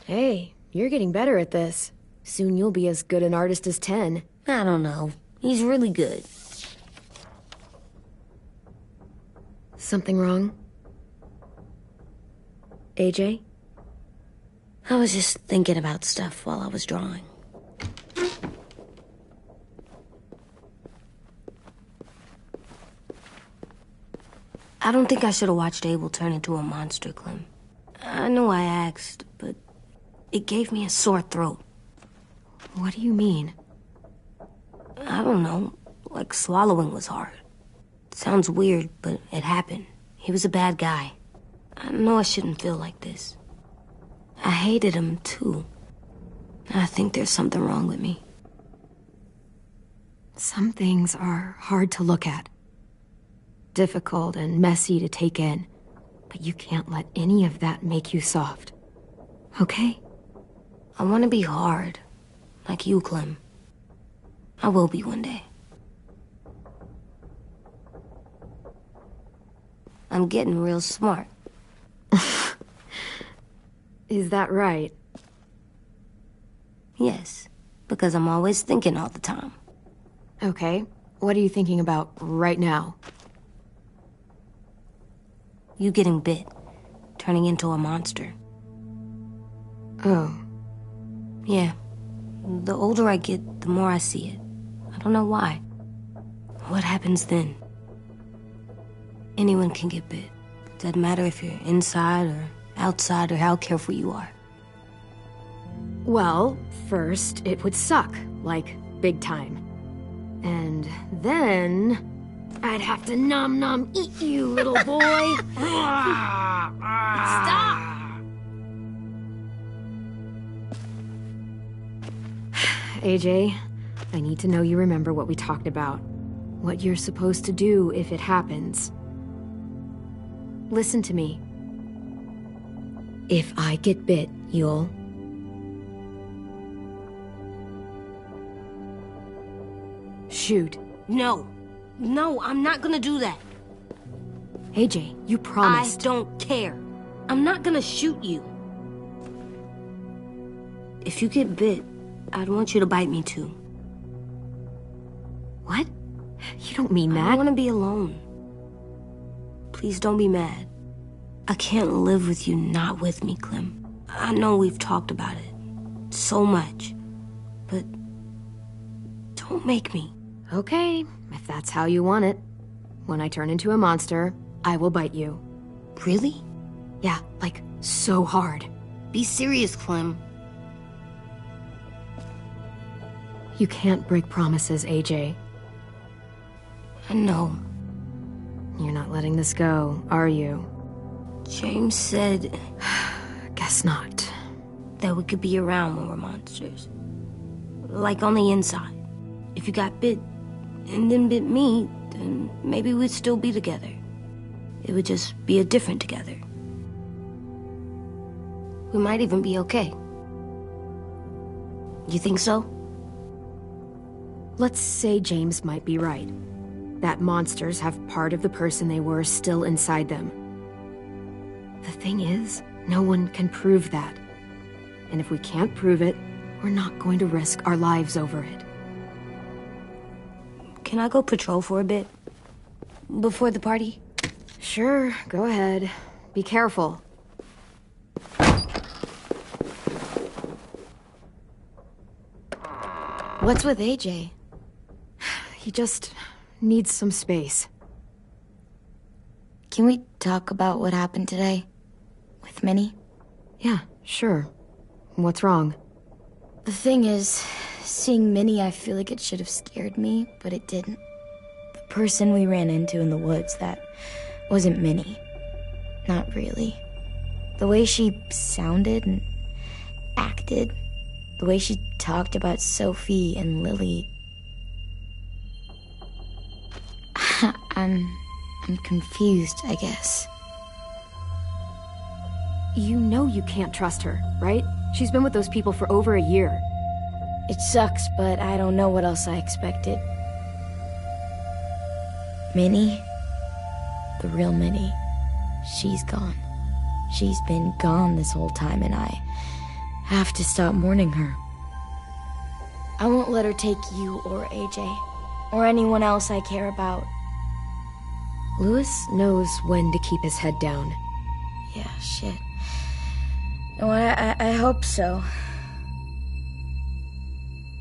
Hey, you're getting better at this. Soon you'll be as good an artist as 10. I don't know. He's really good. Something wrong? AJ? I was just thinking about stuff while I was drawing. I don't think I should have watched Abel turn into a monster, Clem. I know I asked, but it gave me a sore throat. What do you mean? I don't know. Like swallowing was hard. Sounds weird, but it happened. He was a bad guy. I know I shouldn't feel like this. I hated him, too. I think there's something wrong with me. Some things are hard to look at. Difficult and messy to take in. But you can't let any of that make you soft. Okay? I want to be hard. Like you, Clem. I will be one day. I'm getting real smart. Is that right? Yes. Because I'm always thinking all the time. Okay, what are you thinking about right now? You getting bit. Turning into a monster. Oh. Yeah. The older I get, the more I see it. I don't know why. What happens then? Anyone can get bit. Doesn't matter if you're inside or outside or how careful you are. Well, first, it would suck. Like, big time. And then... I'd have to nom eat you, little boy. Stop! AJ, I need to know you remember what we talked about. What you're supposed to do if it happens. Listen to me. If I get bit, you'll... shoot. No. No, I'm not gonna do that. AJ, you promised. I don't care. I'm not gonna shoot you. If you get bit, I'd want you to bite me too. What? You don't mean that. I want to be alone. Please don't be mad. I can't live with you not with me, Clem. I know we've talked about it so much, but don't make me. Okay, if that's how you want it. When I turn into a monster, I will bite you. Really? Yeah, like, so hard. Be serious, Clem. You can't break promises, AJ. I know. You're not letting this go, are you? James said... Guess not. That we could be around when we're monsters. Like on the inside. If you got bit, and then bit me, then maybe we'd still be together. It would just be a different together. We might even be okay. You think so? Let's say James might be right. That monsters have part of the person they were still inside them. The thing is, no one can prove that. And if we can't prove it, we're not going to risk our lives over it. Can I go patrol for a bit? Before the party? Sure, go ahead. Be careful. What's with AJ? He just needs some space. Can we talk about what happened today? With Minnie? Yeah, sure. What's wrong? The thing is, seeing Minnie, I feel like it should have scared me, but it didn't. The person we ran into in the woods, that wasn't Minnie. Not really. The way she sounded and acted, the way she talked about Sophie and Lily... I'm confused, I guess. You know you can't trust her, right? She's been with those people for over a year. It sucks, but I don't know what else I expected. Minnie, the real Minnie, she's gone. She's been gone this whole time, and I have to stop mourning her. I won't let her take you or AJ, or anyone else I care about. Louis knows when to keep his head down. Yeah, shit. No, I hope so.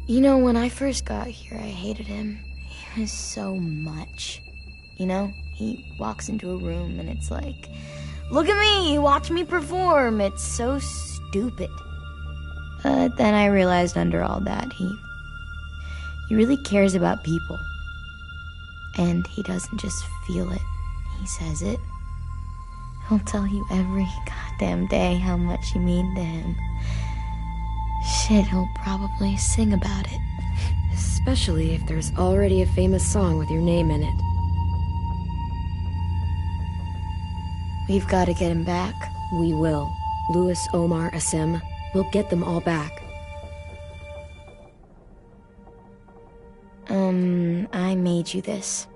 You know, when I first got here, I hated him. He was so much. You know, he walks into a room and it's like, look at me, watch me perform. It's so stupid. Then I realized under all that, he really cares about people. And he doesn't just feel it, he says it. He'll tell you every goddamn day how much you mean to him. Shit, he'll probably sing about it. Especially if there's already a famous song with your name in it. We've got to get him back. We will. Louis, Omar, Asim, we'll get them all back. I made you this.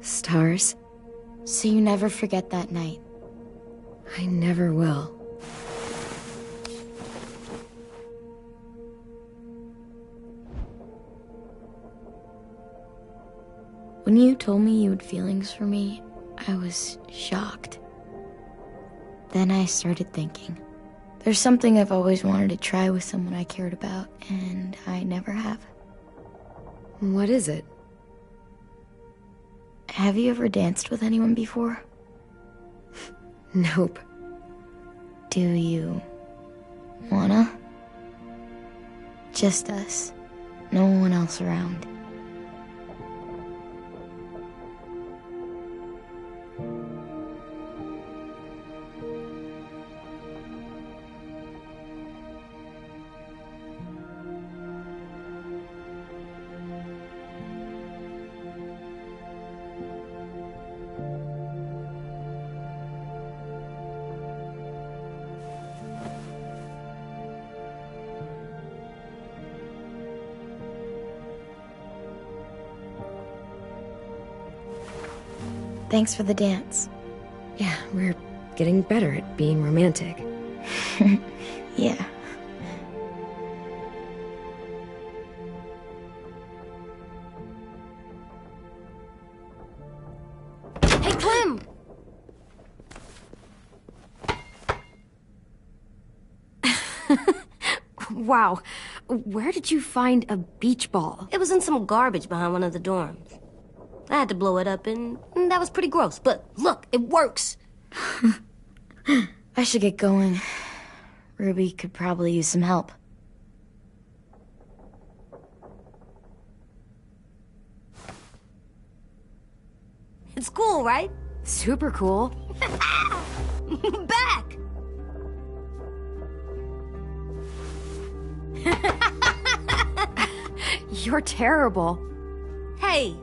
Stars? So you never forget that night. I never will. When you told me you had feelings for me, I was shocked. Then I started thinking. There's something I've always wanted to try with someone I cared about, and I never have. What is it? Have you ever danced with anyone before? Nope. Do you wanna? Just us. No one else around. Thanks for the dance. Yeah, we're getting better at being romantic. Yeah. Hey, Clem! Wow, where did you find a beach ball? It was in some garbage behind one of the dorms. I had to blow it up, and that was pretty gross. But look, it works. I should get going. Ruby could probably use some help. It's cool, right? Super cool. Back! You're terrible. Hey!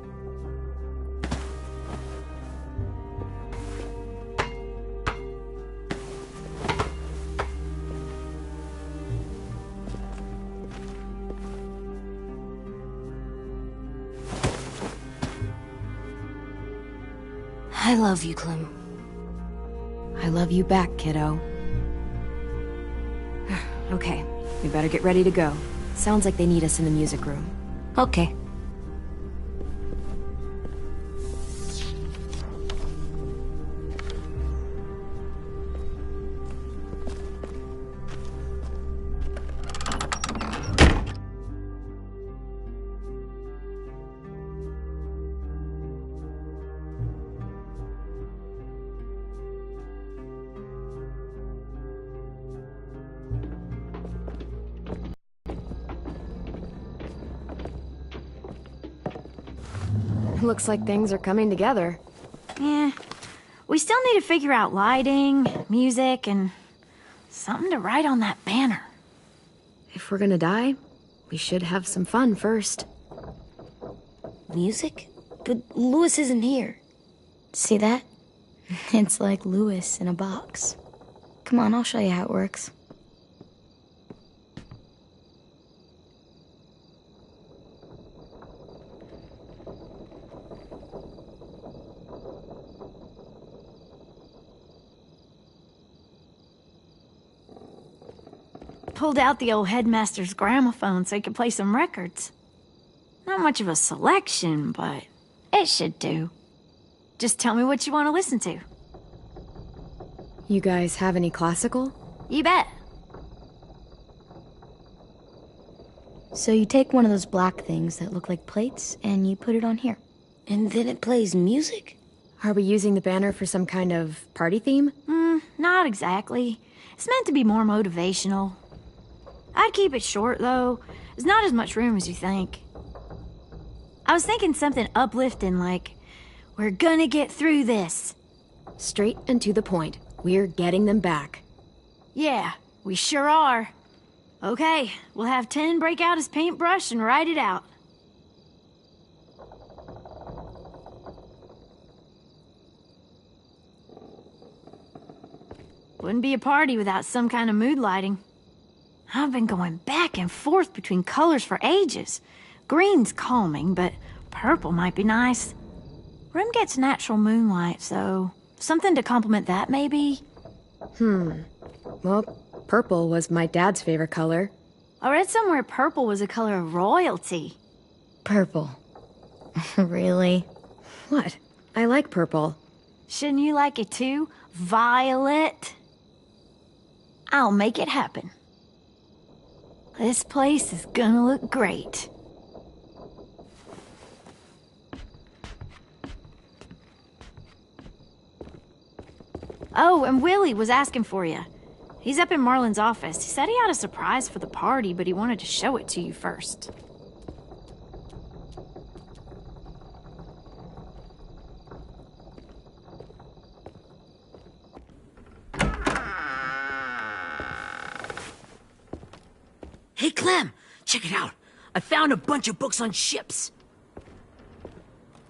I love you, Clem. I love you back, kiddo. Okay, we better get ready to go. Sounds like they need us in the music room. Okay. Looks like things are coming together. Yeah. We still need to figure out lighting, music, and something to write on that banner. If we're gonna die, we should have some fun first. Music? But Louis isn't here. See that? It's like Louis in a box. Come on, I'll show you how it works. Pulled out the old headmaster's gramophone so he could play some records. Not much of a selection, but it should do. Just tell me what you want to listen to. You guys have any classical? You bet. So you take one of those black things that look like plates, and you put it on here. And then it plays music? Are we using the banner for some kind of party theme? Not exactly. It's meant to be more motivational. I'd keep it short, though. There's not as much room as you think. I was thinking something uplifting like, we're gonna get through this. Straight and to the point. We're getting them back. Yeah, we sure are. Okay, we'll have 10 break out his paintbrush and write it out. Wouldn't be a party without some kind of mood lighting. I've been going back and forth between colors for ages. Green's calming, but purple might be nice. Room gets natural moonlight, so something to complement that, maybe? Well, purple was my dad's favorite color. I read somewhere purple was a color of royalty. Purple. Really? What? I like purple. Shouldn't you like it too? Violet? I'll make it happen. This place is gonna look great. Oh, and Willie was asking for you. He's up in Marlin's office. He said he had a surprise for the party, but he wanted to show it to you first. Hey, Clem, check it out. I found a bunch of books on ships.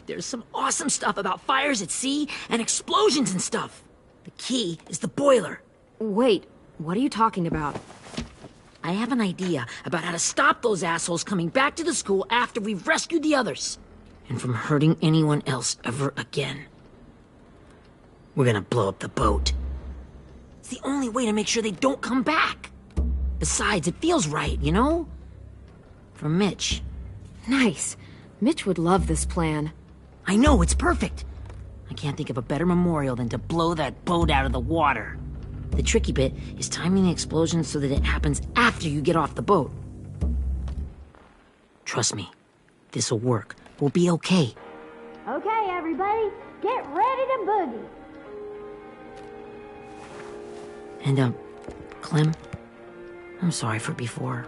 There's some awesome stuff about fires at sea and explosions and stuff. The key is the boiler. Wait, what are you talking about? I have an idea about how to stop those assholes coming back to the school after we've rescued the others. And from hurting anyone else ever again. We're gonna blow up the boat. It's the only way to make sure they don't come back. Besides, it feels right, you know? For Mitch. Nice. Mitch would love this plan. I know, it's perfect. I can't think of a better memorial than to blow that boat out of the water. The tricky bit is timing the explosion so that it happens after you get off the boat. Trust me, this'll work. We'll be okay. Okay, everybody, get ready to boogie. And, Clem, I'm sorry for before.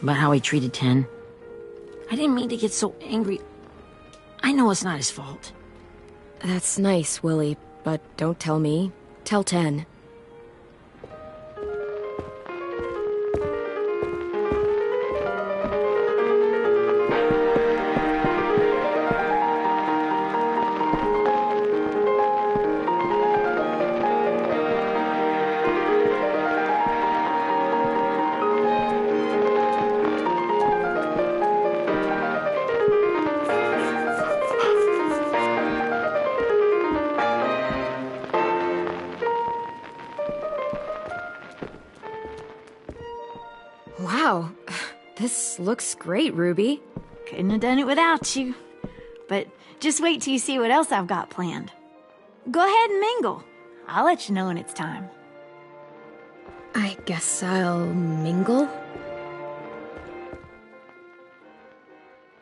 About how I treated Ten. I didn't mean to get so angry. I know it's not his fault. That's nice, Willie, but don't tell me. Tell 10. Wow, this looks great, Ruby. Couldn't have done it without you. But just wait till you see what else I've got planned. Go ahead and mingle. I'll let you know when it's time. I guess I'll mingle?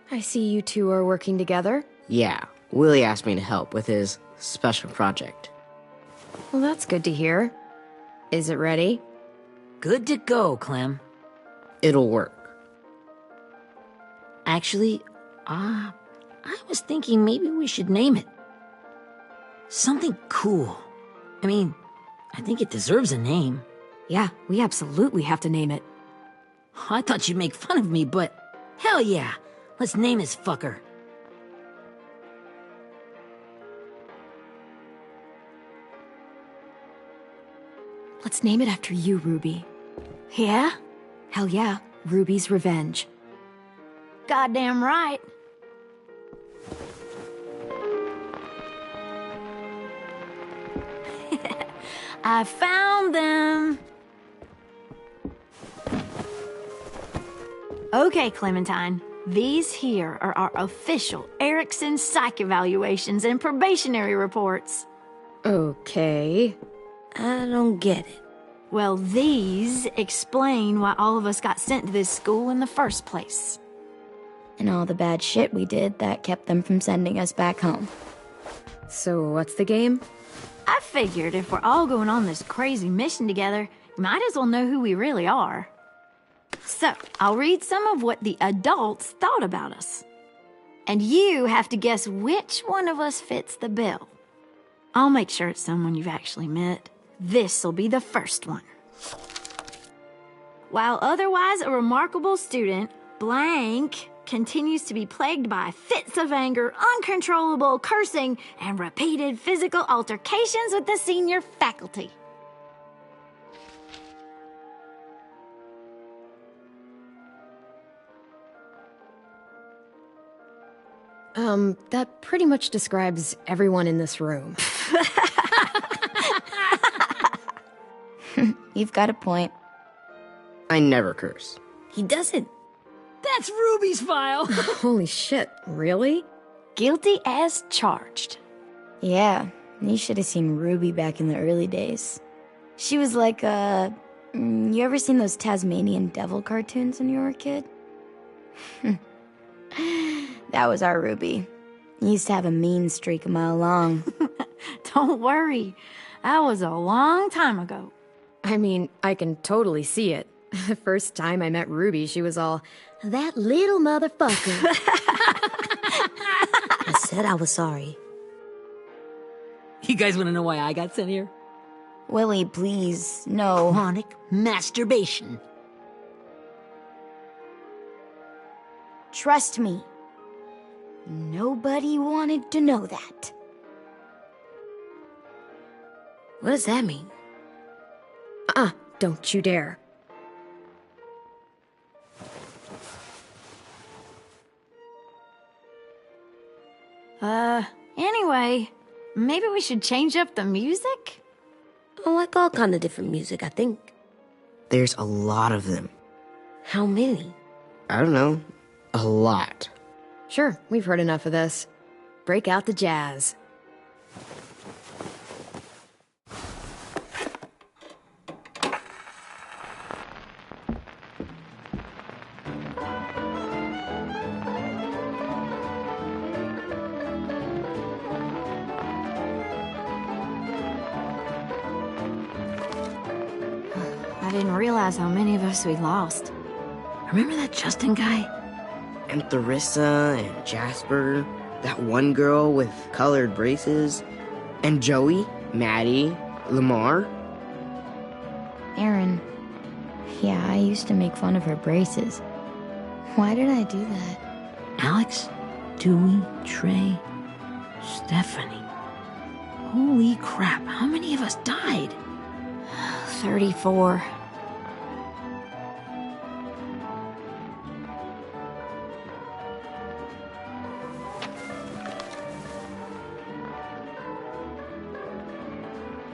I see you two are working together. Yeah, Willie asked me to help with his special project. Well, that's good to hear. Is it ready? Good to go, Clem. It'll work. Actually, I was thinking maybe we should name it. Something cool. I mean, I think it deserves a name. Yeah, we absolutely have to name it. I thought you'd make fun of me, but hell yeah. Let's name this fucker. Let's name it after you, Ruby. Yeah? Hell yeah, Ruby's Revenge. Goddamn right. I found them. Okay, Clementine. These here are our official Erickson psych evaluations and probationary reports. Okay. I don't get it. Well, these explain why all of us got sent to this school in the first place. And all the bad shit we did that kept them from sending us back home. So what's the game? I figured if we're all going on this crazy mission together, we might as well know who we really are. So, I'll read some of what the adults thought about us. And you have to guess which one of us fits the bill. I'll make sure it's someone you've actually met. This'll be the first one. While otherwise a remarkable student, blank continues to be plagued by fits of anger, uncontrollable cursing, and repeated physical altercations with the senior faculty. That pretty much describes everyone in this room. You've got a point. I never curse. He doesn't. That's Ruby's file. Holy shit, really? Guilty as charged. Yeah, you should have seen Ruby back in the early days. She was like you ever seen those Tasmanian devil cartoons when you were a kid? That was our Ruby. He used to have a mean streak a mile long. Don't worry. That was a long time ago. I mean, I can totally see it. The first time I met Ruby, she was all, "That little motherfucker." I said I was sorry. You guys want to know why I got sent here? Willie, please, no. Chronic masturbation. Trust me. Nobody wanted to know that. What does that mean? Don't you dare. Anyway, maybe we should change up the music? I like all kind of different music, I think. There's a lot of them. How many? I don't know. A lot. Sure, we've heard enough of this. Break out the jazz. I didn't realize how many of us we lost. Remember that Justin guy? And Theresa and Jasper. That one girl with colored braces. And Joey, Maddie, Lamar. Aaron. Yeah, I used to make fun of her braces. Why did I do that? Alex, Dewey, Trey, Stephanie. Holy crap, how many of us died? 34.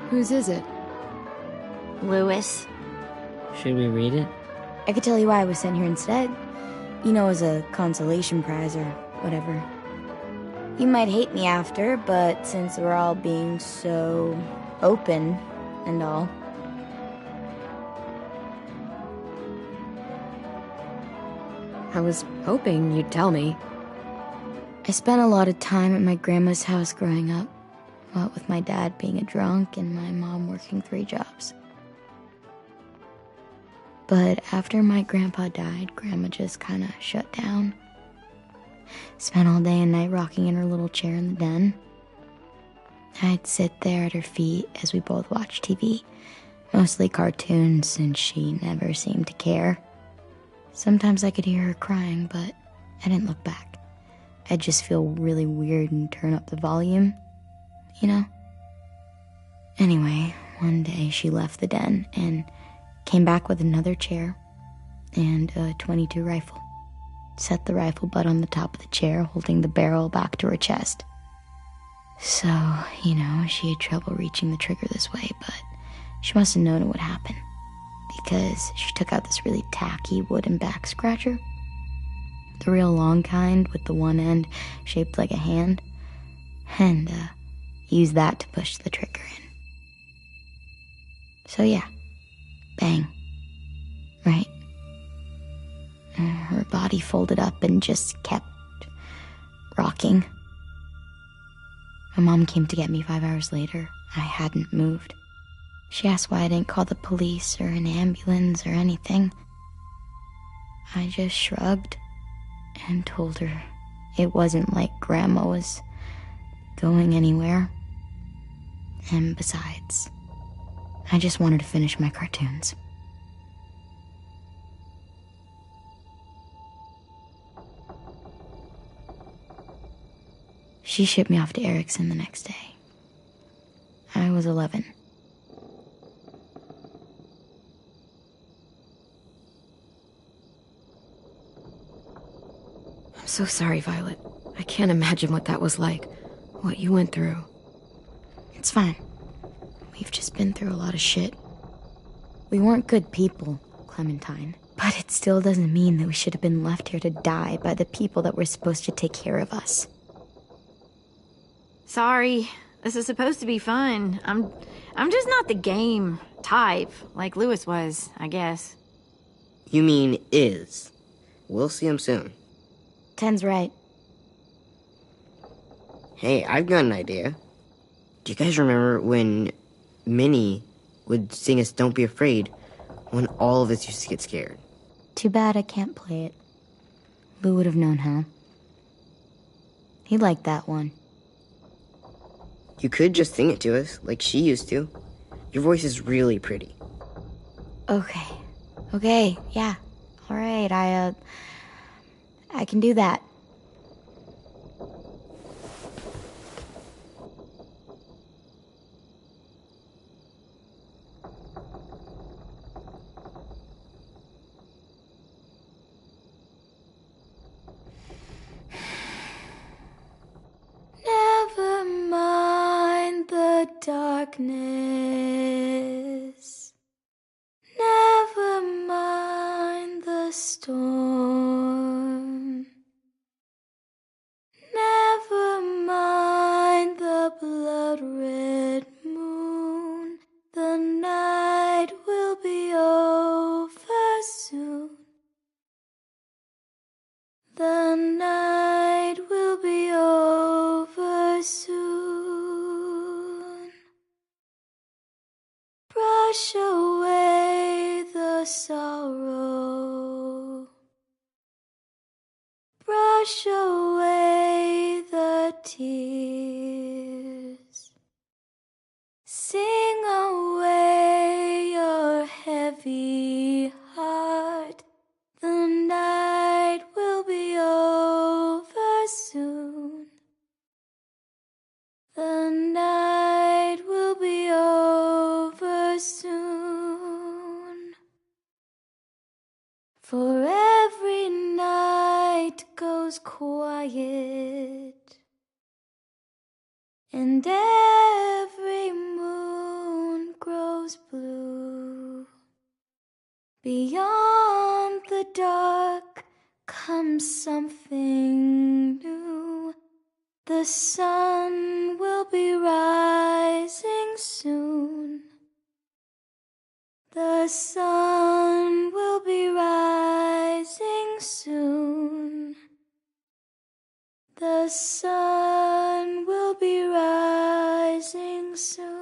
Whose is it? Lewis. Should we read it? I could tell you why I was sent here instead. You know, as a consolation prize or whatever. You might hate me after, but since we're all being so open and all. I was hoping you'd tell me. I spent a lot of time at my grandma's house growing up. What with my dad being a drunk and my mom working 3 jobs. But after my grandpa died, Grandma just kind of shut down. Spent all day and night rocking in her little chair in the den. I'd sit there at her feet as we both watched TV. Mostly cartoons, since she never seemed to care. Sometimes I could hear her crying, but I didn't look back. I'd just feel really weird and turn up the volume. You know? Anyway, one day she left the den and came back with another chair and a .22 rifle. Set the rifle butt on the top of the chair, holding the barrel back to her chest. So, you know, she had trouble reaching the trigger this way, but she must have known it would happen. Because she took out this really tacky wooden back scratcher. The real long kind with the one end shaped like a hand. And, used that to push the trigger in. So yeah, bang. Right. Her body folded up and just kept rocking. My mom came to get me 5 hours later. I hadn't moved. She asked why I didn't call the police or an ambulance or anything. I just shrugged and told her it wasn't like Grandma was going anywhere. And besides, I just wanted to finish my cartoons. She shipped me off to Erickson the next day. I was 11. I'm so sorry, Violet. I can't imagine what that was like. What you went through. It's fine. We've just been through a lot of shit. We weren't good people, Clementine. But it still doesn't mean that we should have been left here to die by the people that were supposed to take care of us. Sorry. This is supposed to be fun. I'm just not the game type, like Lewis was, I guess. You mean is. We'll see him soon. Ten's right. Hey, I've got an idea. Do you guys remember when Minnie would sing us Don't Be Afraid when all of us used to get scared? Too bad I can't play it. Lou would have known how. He liked that one. You could just sing it to us, like she used to. Your voice is really pretty. Okay, yeah. Alright, I can do that. Never mind the darkness. Never mind the storm. Never mind the blood-red moon. The night will be over soon. The night will be over soon. Brush away the sorrow. Brush away the tears. Sing away your heavy heart. The night will be over soon. The night will be over soon. For every night goes quiet, and every moon grows blue. Beyond the dark comes something new. The sun will be rising soon. The sun will be rising soon. The sun will be rising soon.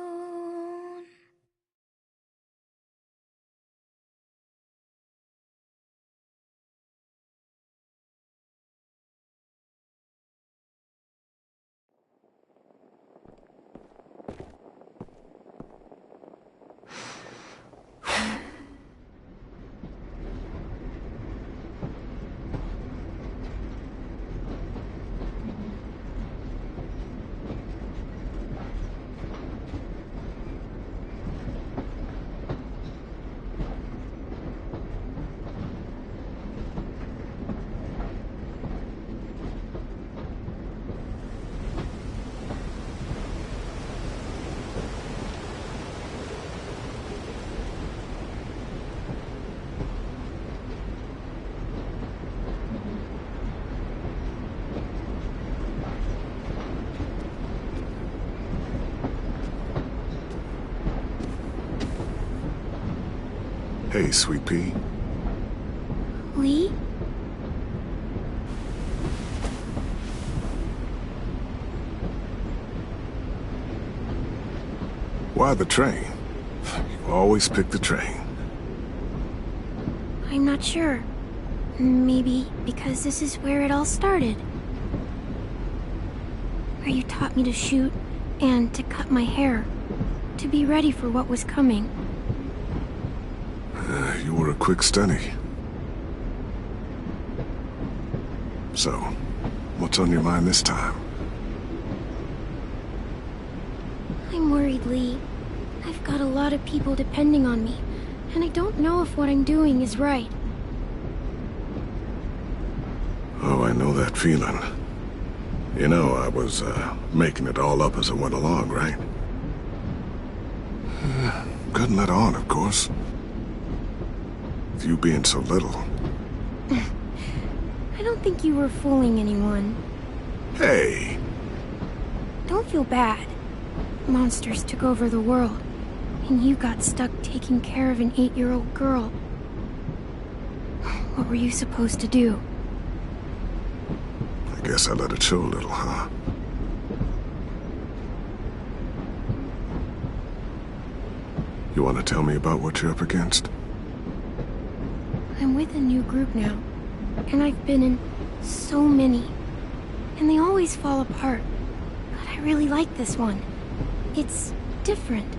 Hey, Sweet Pea. Lee? Why the train? You always pick the train. I'm not sure. Maybe because this is where it all started. Where you taught me to shoot and to cut my hair, to be ready for what was coming. You were a quick study. So, what's on your mind this time? I'm worried, Lee. I've got a lot of people depending on me, and I don't know if what I'm doing is right. Oh, I know that feeling. You know, I was making it all up as I went along, right? Couldn't let on, of course. With you being so little. I don't think you were fooling anyone. Hey! Don't feel bad. Monsters took over the world, and you got stuck taking care of an 8-year-old girl. What were you supposed to do? I guess I let it show a little, huh? You want to tell me about what you're up against? I'm with a new group now, and I've been in so many, and they always fall apart. But I really like this one. It's different.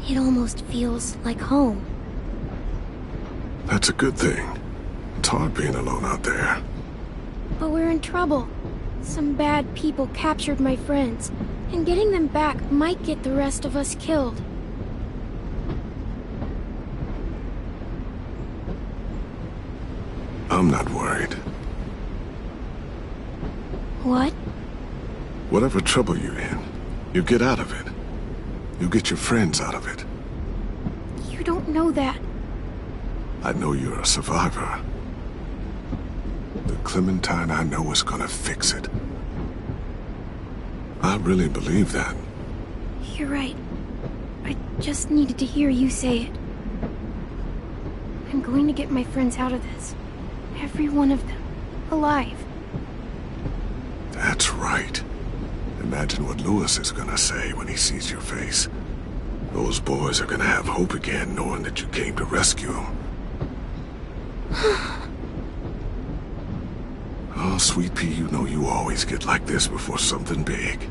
It almost feels like home. That's a good thing. It's hard being alone out there. But we're in trouble. Some bad people captured my friends, and getting them back might get the rest of us killed. I'm not worried. What? Whatever trouble you're in, you get out of it. You get your friends out of it. You don't know that. I know you're a survivor. The Clementine I know is gonna fix it. I really believe that. You're right. I just needed to hear you say it. I'm going to get my friends out of this. Every one of them. Alive. That's right. Imagine what Lewis is gonna say when he sees your face. Those boys are gonna have hope again knowing that you came to rescue them. Oh, Sweet Pea, you know you always get like this before something big.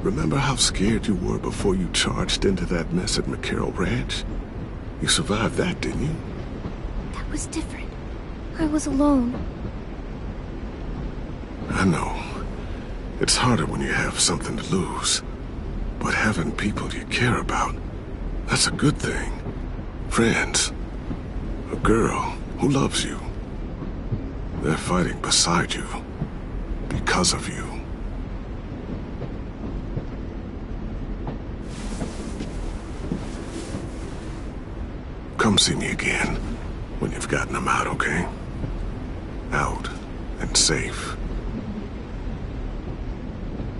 Remember how scared you were before you charged into that mess at McCarroll Ranch? You survived that, didn't you? That was different. I was alone. I know. It's harder when you have something to lose. But having people you care about, that's a good thing. Friends. A girl who loves you. They're fighting beside you. Because of you. Come see me again when you've gotten them out, okay? Out and safe.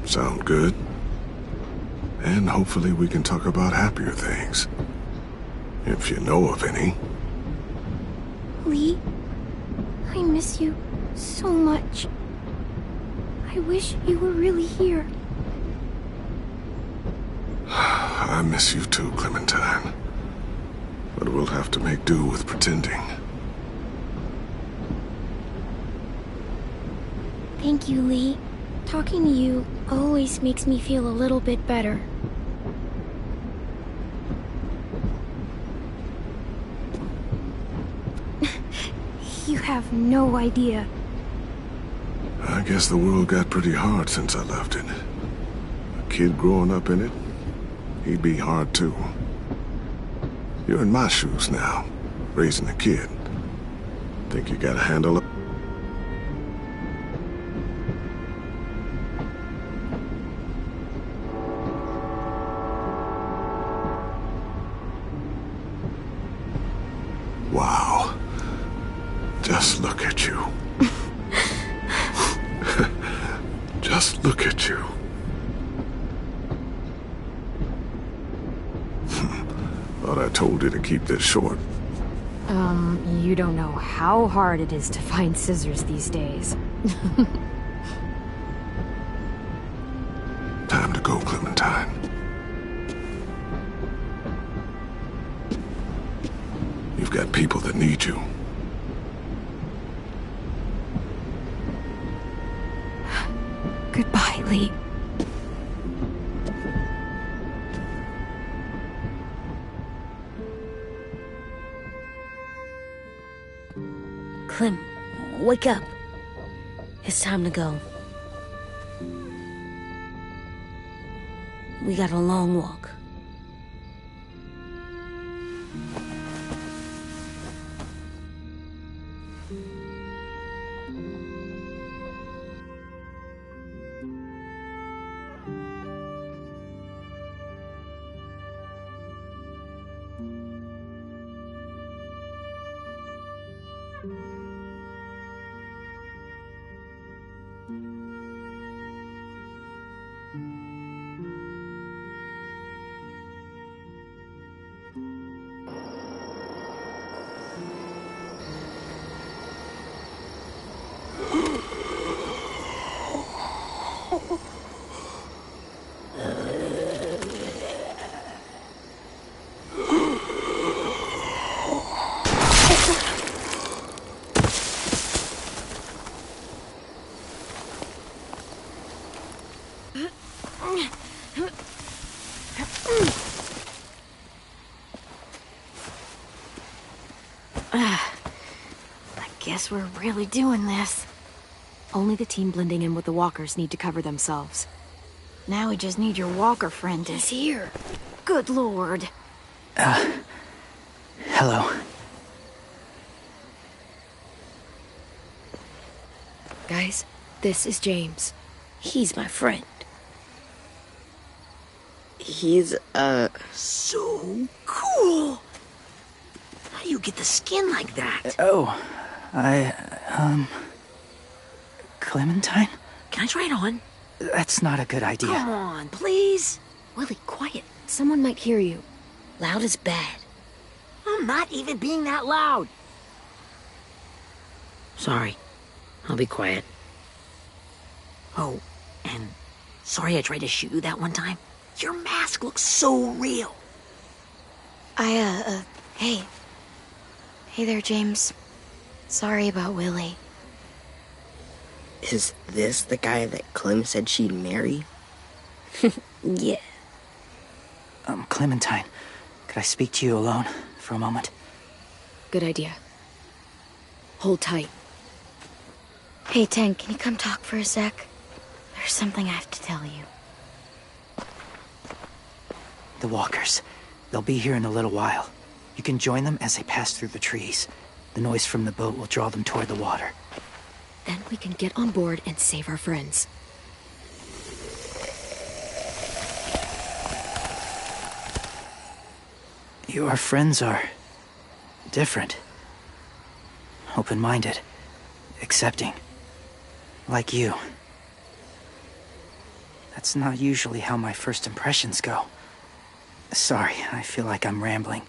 Sound good? And hopefully we can talk about happier things. If you know of any. Lee, I miss you so much. I wish you were really here. I miss you too, Clementine. But we'll have to make do with pretending. Thank you, Lee. Talking to you always makes me feel a little bit better. You have no idea. I guess the world got pretty hard since I left it. A kid growing up in it, he'd be hard too. You're in my shoes now, raising a kid. Think you got a handle? Wow. Just look at you. Just look at you. Thought I told you to keep this short. You don't know how hard it is to find scissors these days. Time to go, Clementine. You've got people that need you. Goodbye, Lee. Clem, wake up. It's time to go. We got a long walk. guess we're really doing this. Only the team blending in with the walkers need to cover themselves. Now we just need your walker friend to... He's here. Good lord. Hello. Guys, this is James. He's my friend. He's, So cool! How do you get the skin like that? Clementine? Can I try it on? That's not a good idea. Come on, please. Willie, quiet. Someone might hear you. Loud is bad. I'm not even being that loud. Sorry. I'll be quiet. Oh, and sorry I tried to shoot you that one time. Your mask looks so real. Hey. Hey there, James. Sorry about Willie. is this the guy that Clem said she'd marry? Yeah. Clementine, could I speak to you alone for a moment? Good idea. Hold tight. Hey, Tank, can you come talk for a sec? There's something I have to tell you. The walkers. They'll be here in a little while. You can join them as they pass through the trees. The noise from the boat will draw them toward the water. Then we can get on board and save our friends. Your friends are different. Open-minded. Accepting. Like you. That's not usually how my first impressions go. Sorry, I feel like I'm rambling.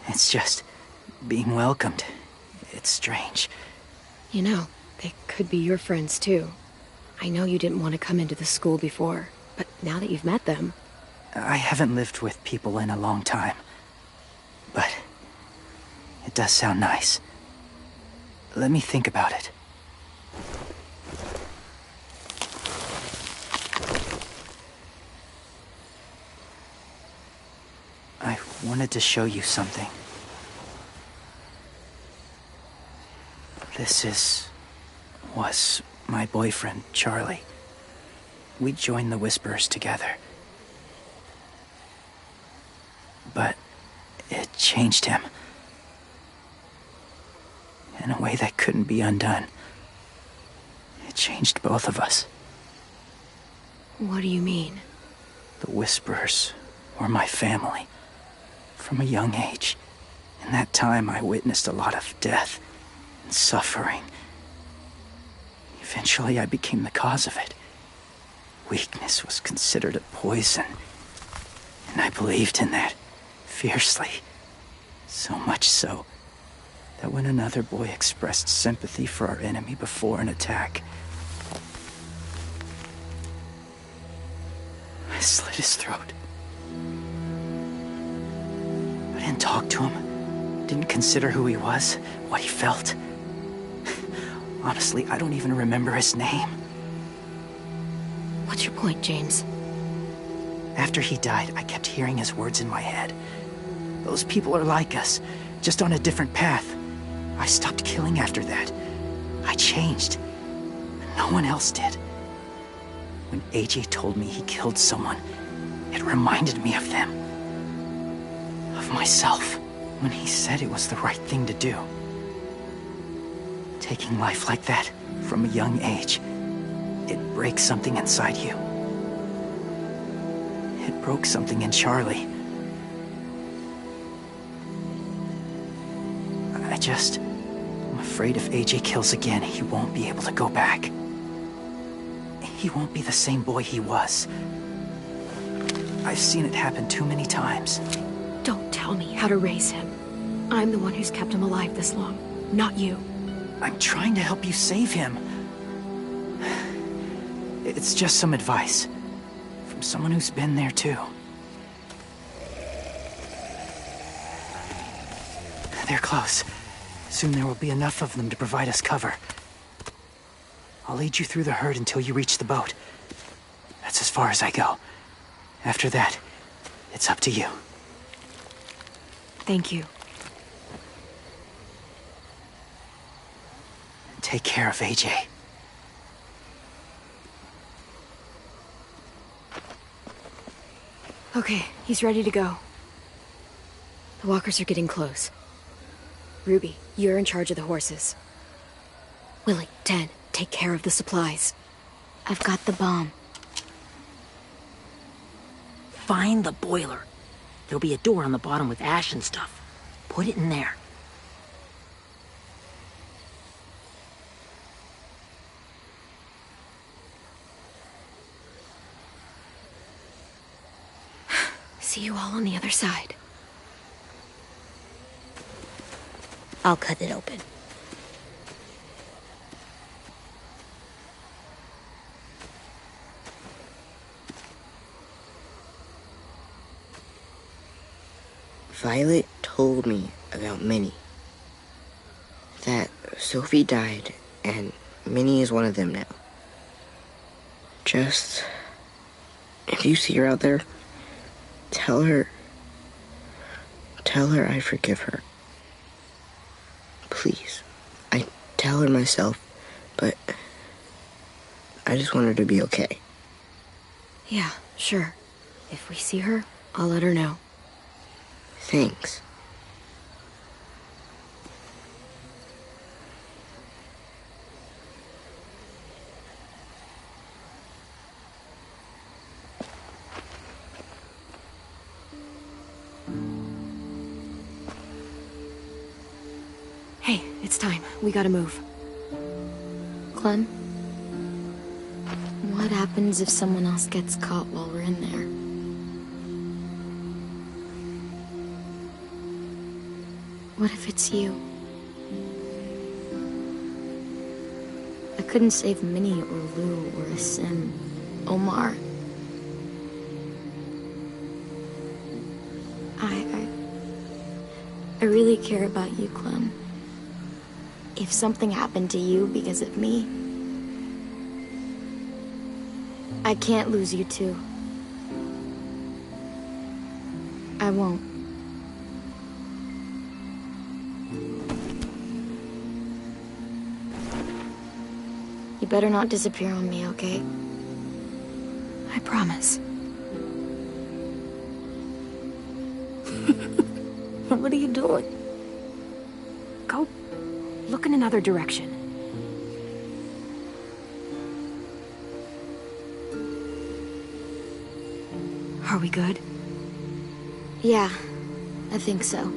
It's just being welcomed. It's strange. You know, they could be your friends too. I know you didn't want to come into the school before, but now that you've met them... I haven't lived with people in a long time. But it does sound nice. Let me think about it. I wanted to show you something. This was my boyfriend, Charlie. We joined the Whisperers together. But it changed him. In a way that couldn't be undone. It changed both of us. What do you mean? The Whisperers were my family. From a young age. In that time, I witnessed a lot of death and suffering. Eventually, I became the cause of it. Weakness was considered a poison. And I believed in that. Fiercely. So much so that when another boy expressed sympathy for our enemy before an attack, I slit his throat. I didn't talk to him. Didn't consider who he was, what he felt. Honestly, I don't even remember his name. What's your point, James? After he died, I kept hearing his words in my head. Those people are like us, just on a different path. I stopped killing after that. I changed. No one else did. When AJ told me he killed someone, it reminded me of them. Of myself. When he said it was the right thing to do. Taking life like that, from a young age, it breaks something inside you. It broke something in Charlie. I'm afraid if AJ kills again, he won't be able to go back. He won't be the same boy he was. I've seen it happen too many times. Don't tell me how to raise him. I'm the one who's kept him alive this long, not you. I'm trying to help you save him. It's just some advice. From someone who's been there too. They're close. Soon there will be enough of them to provide us cover. I'll lead you through the herd until you reach the boat. That's as far as I go. After that, it's up to you. Thank you. take care of AJ. Okay, he's ready to go. The walkers are getting close. Ruby, you're in charge of the horses. Willie, Ted, take care of the supplies. I've got the bomb. Find the boiler. There'll be a door on the bottom with ash and stuff. Put it in there. See you all on the other side. I'll cut it open. Violet told me about Minnie. That Sophie died, and Minnie is one of them now. Just... if you see her out there, tell her I forgive her. Please. I tell her myself, but I just want her to be okay. Yeah, sure. If we see her, I'll let her know. Thanks. Hey, it's time. We gotta move. Clem? What happens if someone else gets caught while we're in there? What if it's you? I couldn't save Minnie or Lou or Sim, Omar. I really care about you, Clem. If something happened to you because of me, I can't lose you too. I won't. You better not disappear on me, okay? I promise. What are you doing? Go look in another direction. Are we good? Yeah, I think so.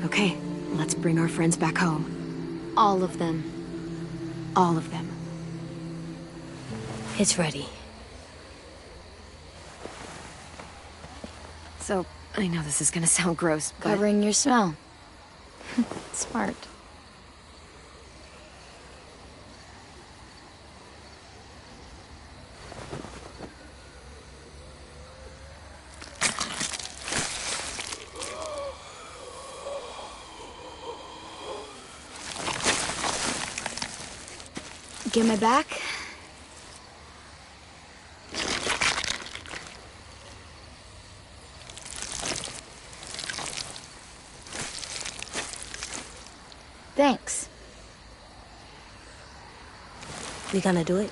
Okay, let's bring our friends back home. All of them. All of them. It's ready. So, I know this is gonna sound gross, but... Covering your smell. Smart. Get my back? Thanks. We gonna do it?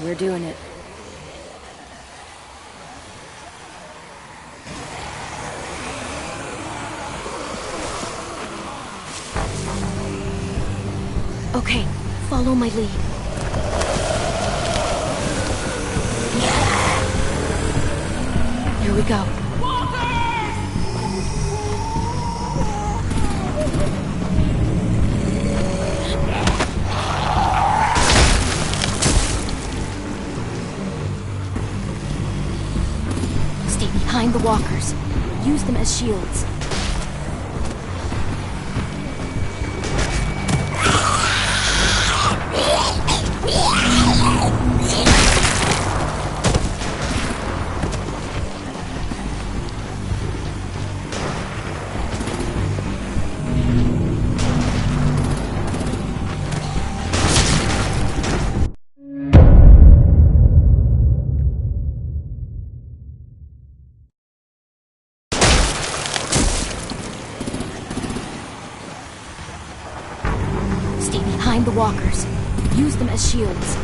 We're doing it. Okay, follow my lead. Here we go. Stay behind the walkers. Use them as shields. behind the walkers. Use them as shields.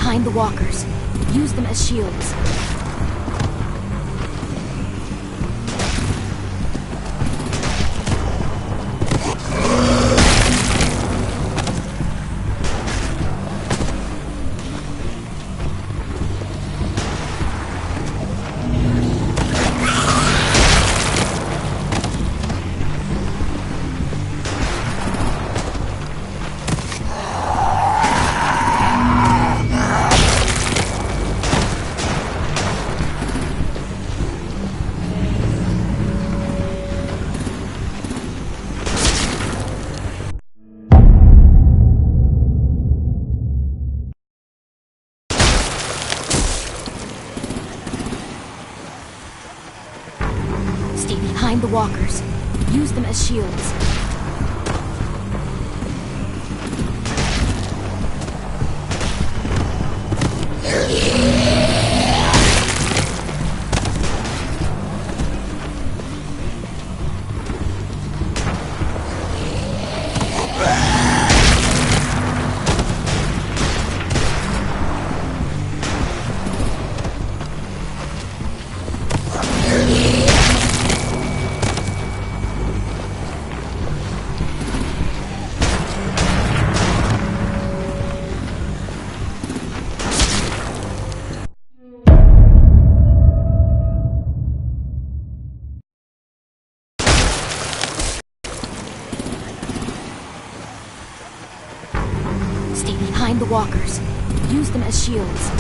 Behind the walkers. Use them as shields. Behind the walkers. Use them as shields. Behind the walkers. Use them as shields.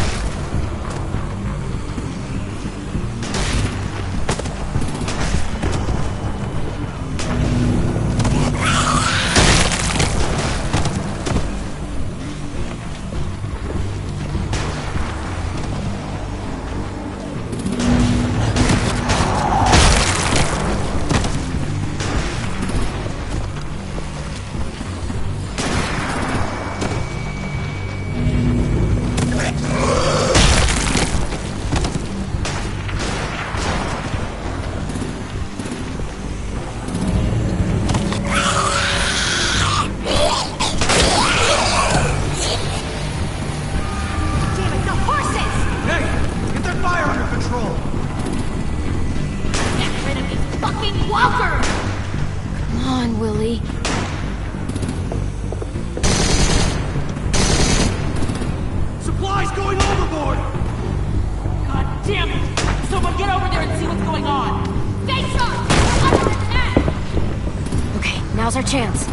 Now's our chance.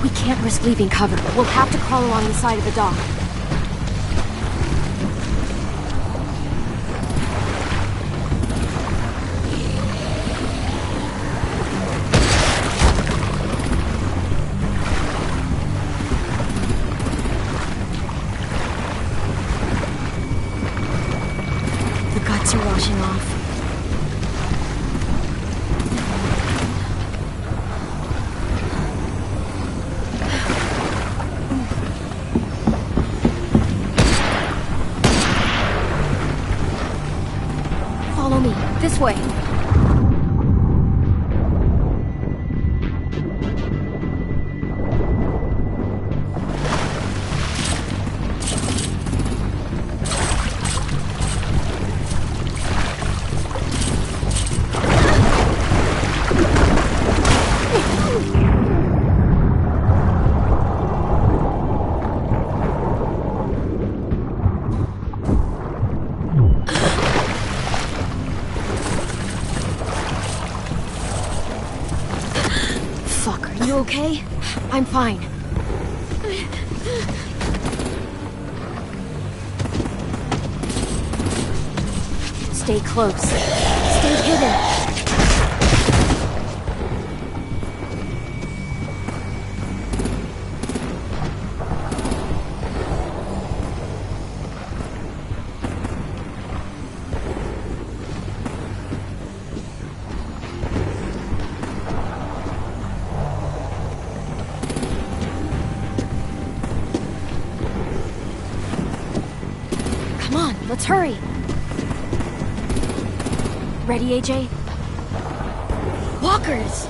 We can't risk leaving cover. We'll have to crawl along the side of the dock. The guts are washing off. Follow me. This way. okay? I'm fine. Stay close. Stay hidden. Come on, let's hurry. Ready, AJ? Walkers!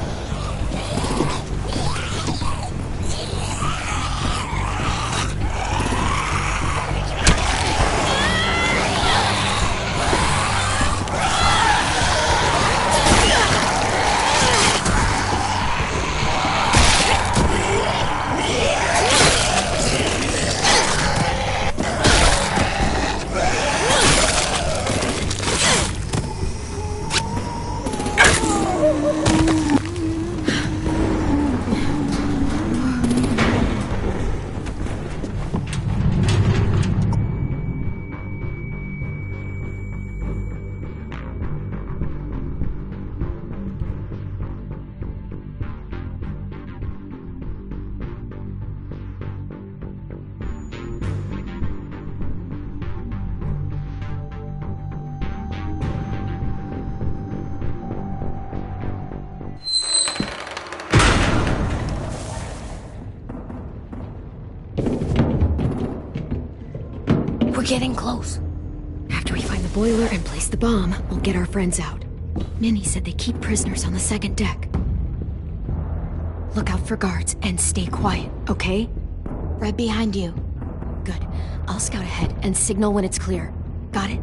We're getting close. After we find the boiler and place the bomb, we'll get our friends out. Minnie said they keep prisoners on the second deck. Look out for guards and stay quiet, okay? Right behind you. Good. I'll scout ahead and signal when it's clear. Got it?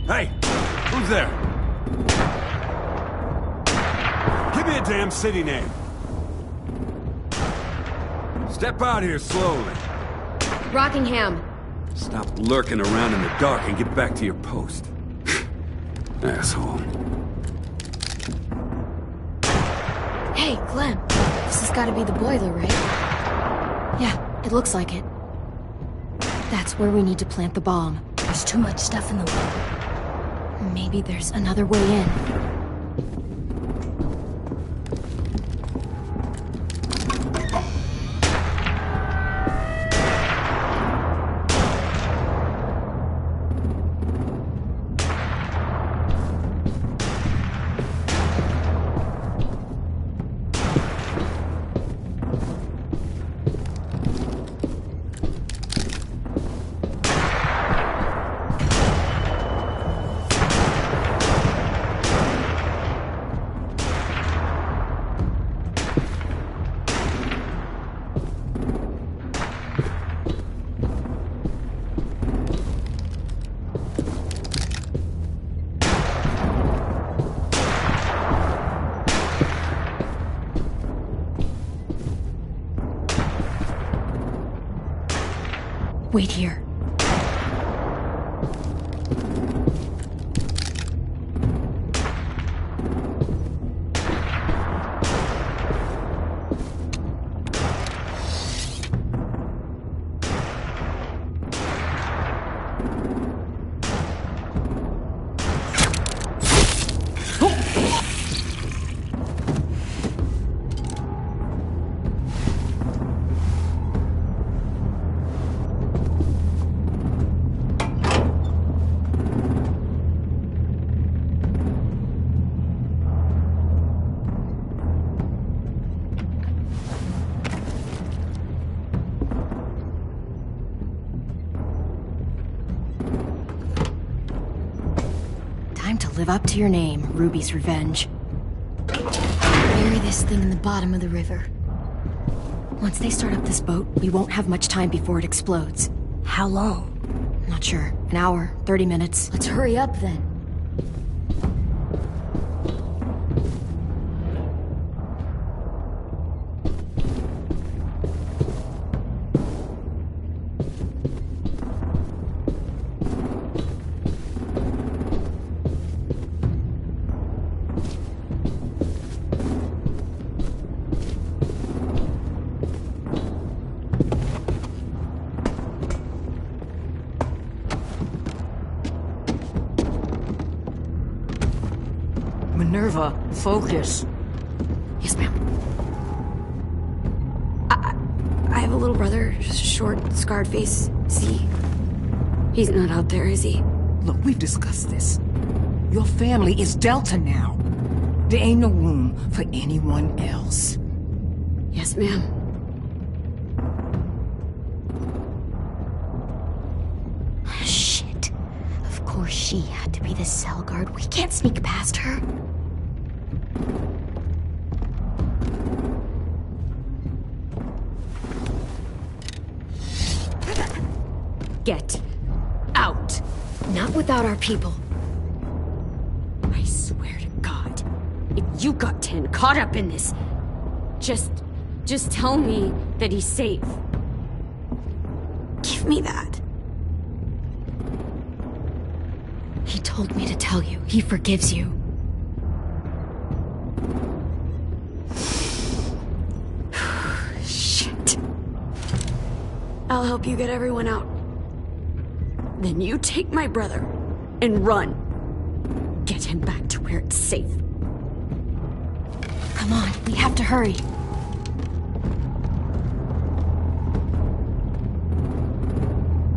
Hey, who's there? Give me a damn city name. Step out here slowly. Rockingham. Stop lurking around in the dark and get back to your post. Asshole. Hey, Clem. This has got to be the boiler, right? Yeah, it looks like it. That's where we need to plant the bomb. There's too much stuff in the way. Maybe there's another way in. Wait here. live up to your name, Ruby's Revenge. Bury this thing in the bottom of the river. Once they start up this boat, we won't have much time before it explodes. How long? Not sure. An hour, 30 minutes. Let's hurry up then. Minerva, focus. Yes, ma'am. I have a little brother, short, scarred face. He's not out there, is he? Look, we've discussed this. Your family is Delta now. There ain't no room for anyone else. Yes, ma'am. Shit. Of course she had to be the cell guard. We can't sneak past her. Get out. Not without our people. I swear to God, if you got 10 caught up in this, just tell me that he's safe. Give me that. He told me to tell you. He forgives you. Shit. I'll help you get everyone out. Then you take my brother and run. Get him back to where it's safe. Come on, we have to hurry.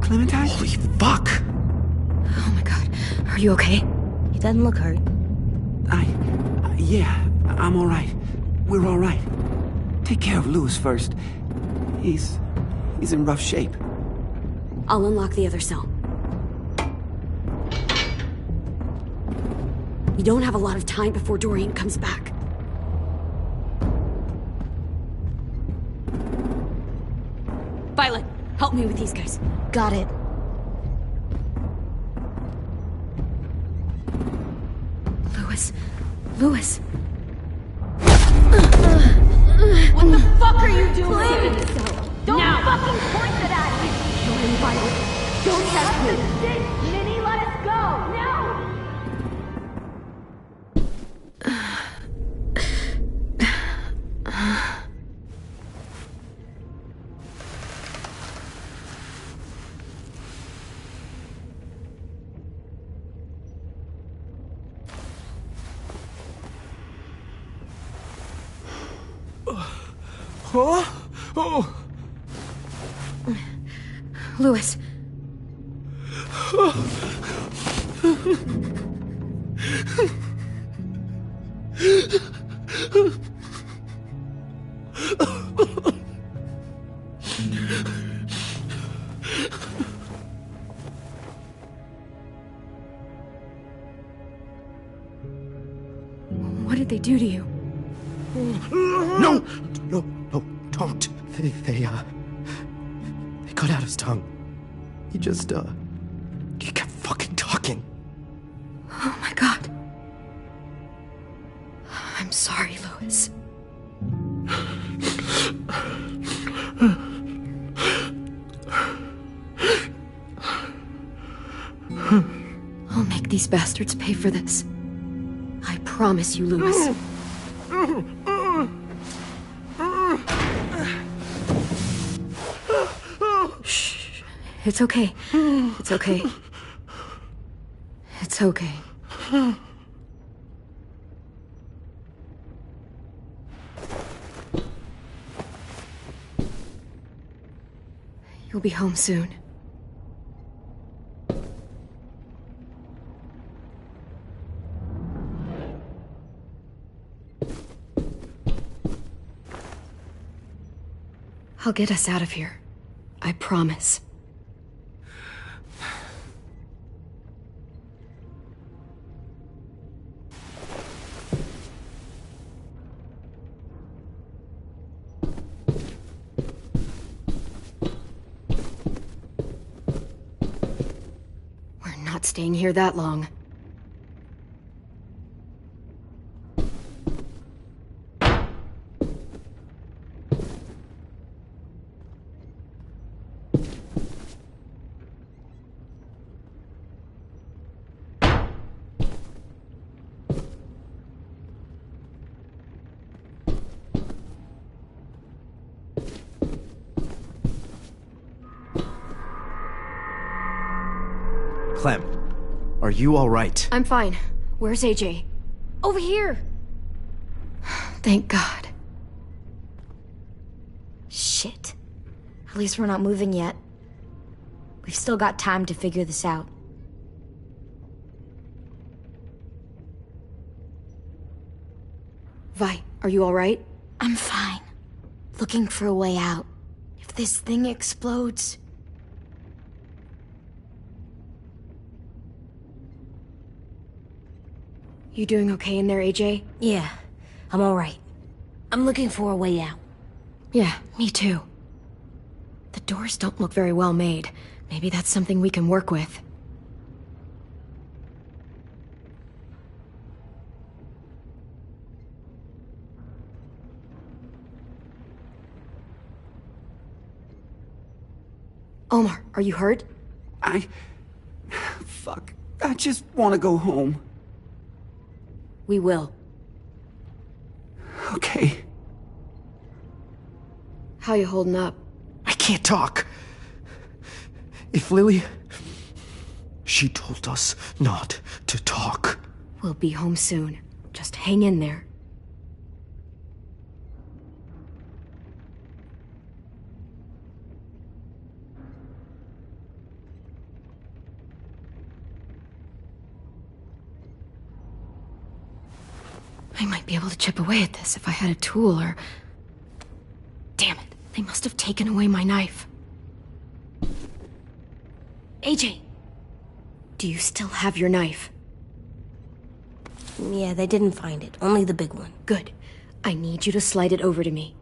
Clementine? Holy fuck! Oh my god. Are you okay? He doesn't look hurt. Yeah, I'm alright. We're alright. Take care of Louis first. He's in rough shape. I'll unlock the other cell. We don't have a lot of time before Dorian comes back. Violet, help me with these guys. Got it. Louis. What the fuck are you doing? Don't fucking point that at me! Kill him, Violet. Don't test me. Minnie, let us go! Huh? Oh. Louis. What did they do to you? No, don't. They cut out his tongue. He kept fucking talking. Oh my god. I'm sorry, Louis. I'll make these bastards pay for this. I promise you, Louis. Shh. It's okay. It's okay. It's okay. You'll be home soon. I'll get us out of here. I promise. staying here that long. Clem, are you all right? I'm fine. Where's AJ? Over here! Thank God. Shit. At least we're not moving yet. We've still got time to figure this out. Vi, are you alright? I'm fine. Looking for a way out. If this thing explodes... You doing okay in there, AJ? Yeah, I'm alright. I'm looking for a way out. Yeah, me too. The doors don't look very well made. Maybe that's something we can work with. Omar, are you hurt? Fuck. I just want to go home. We will. Okay. How you holding up? I can't talk. If Lily... She told us not to talk. We'll be home soon. Just hang in there. I might be able to chip away at this if I had a tool or... Damn it, they must have taken away my knife. AJ! Do you still have your knife? Yeah, they didn't find it. Only the big one. Good. I need you to slide it over to me.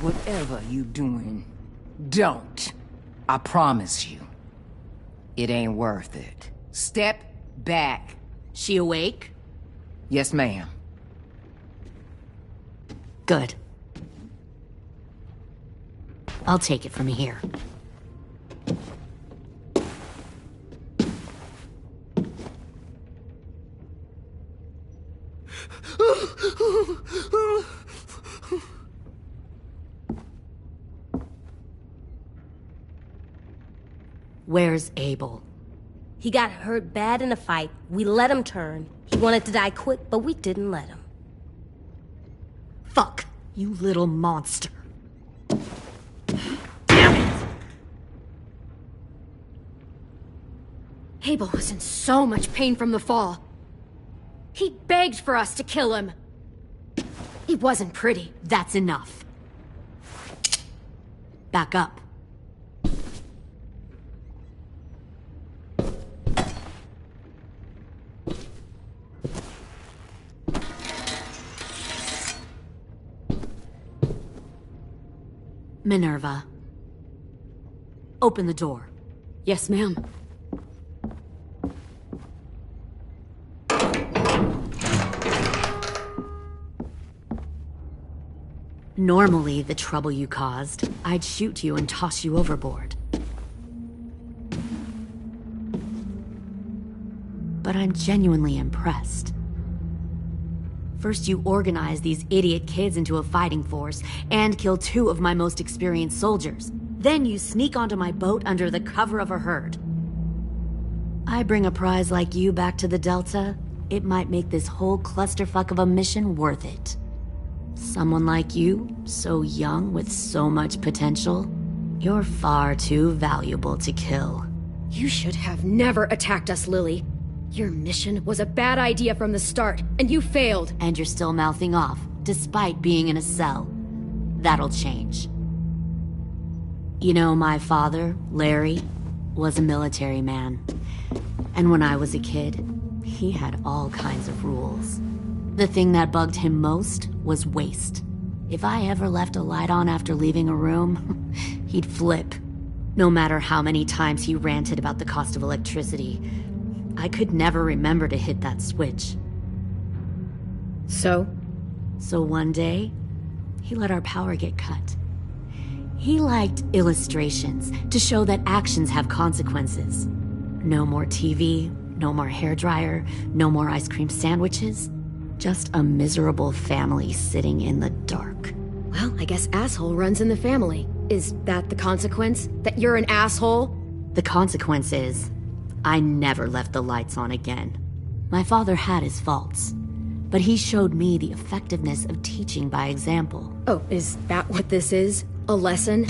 Whatever you doing, don't. I promise you. It ain't worth it. Step back. She awake? Yes, ma'am. Good. I'll take it from here. Where's Abel? He got hurt bad in a fight. We let him turn. He wanted to die quick, but we didn't let him. Fuck, you little monster. Abel was in so much pain from the fall. He begged for us to kill him. It wasn't pretty. That's enough. Back up. Minerva. Open the door. Yes, ma'am. Normally, the trouble you caused, I'd shoot you and toss you overboard. But I'm genuinely impressed. First, you organized these idiot kids into a fighting force and killed 2 of my most experienced soldiers. Then you sneak onto my boat under the cover of a herd. I bring a prize like you back to the Delta, it might make this whole clusterfuck of a mission worth it. Someone like you, so young with so much potential, you're far too valuable to kill. You should have never attacked us, Lily. Your mission was a bad idea from the start, and you failed. And you're still mouthing off, despite being in a cell. That'll change. You know, my father, Larry, was a military man. And when I was a kid, he had all kinds of rules. The thing that bugged him most was waste. If I ever left a light on after leaving a room, he'd flip. No matter how many times he ranted about the cost of electricity, I could never remember to hit that switch. So one day, he let our power get cut. He liked illustrations to show that actions have consequences. No more TV, no more hairdryer, no more ice cream sandwiches. Just a miserable family sitting in the dark. Well, I guess asshole runs in the family. Is that the consequence? That you're an asshole? The consequence is, I never left the lights on again. My father had his faults, but he showed me the effectiveness of teaching by example. Oh, is that what this is? A lesson?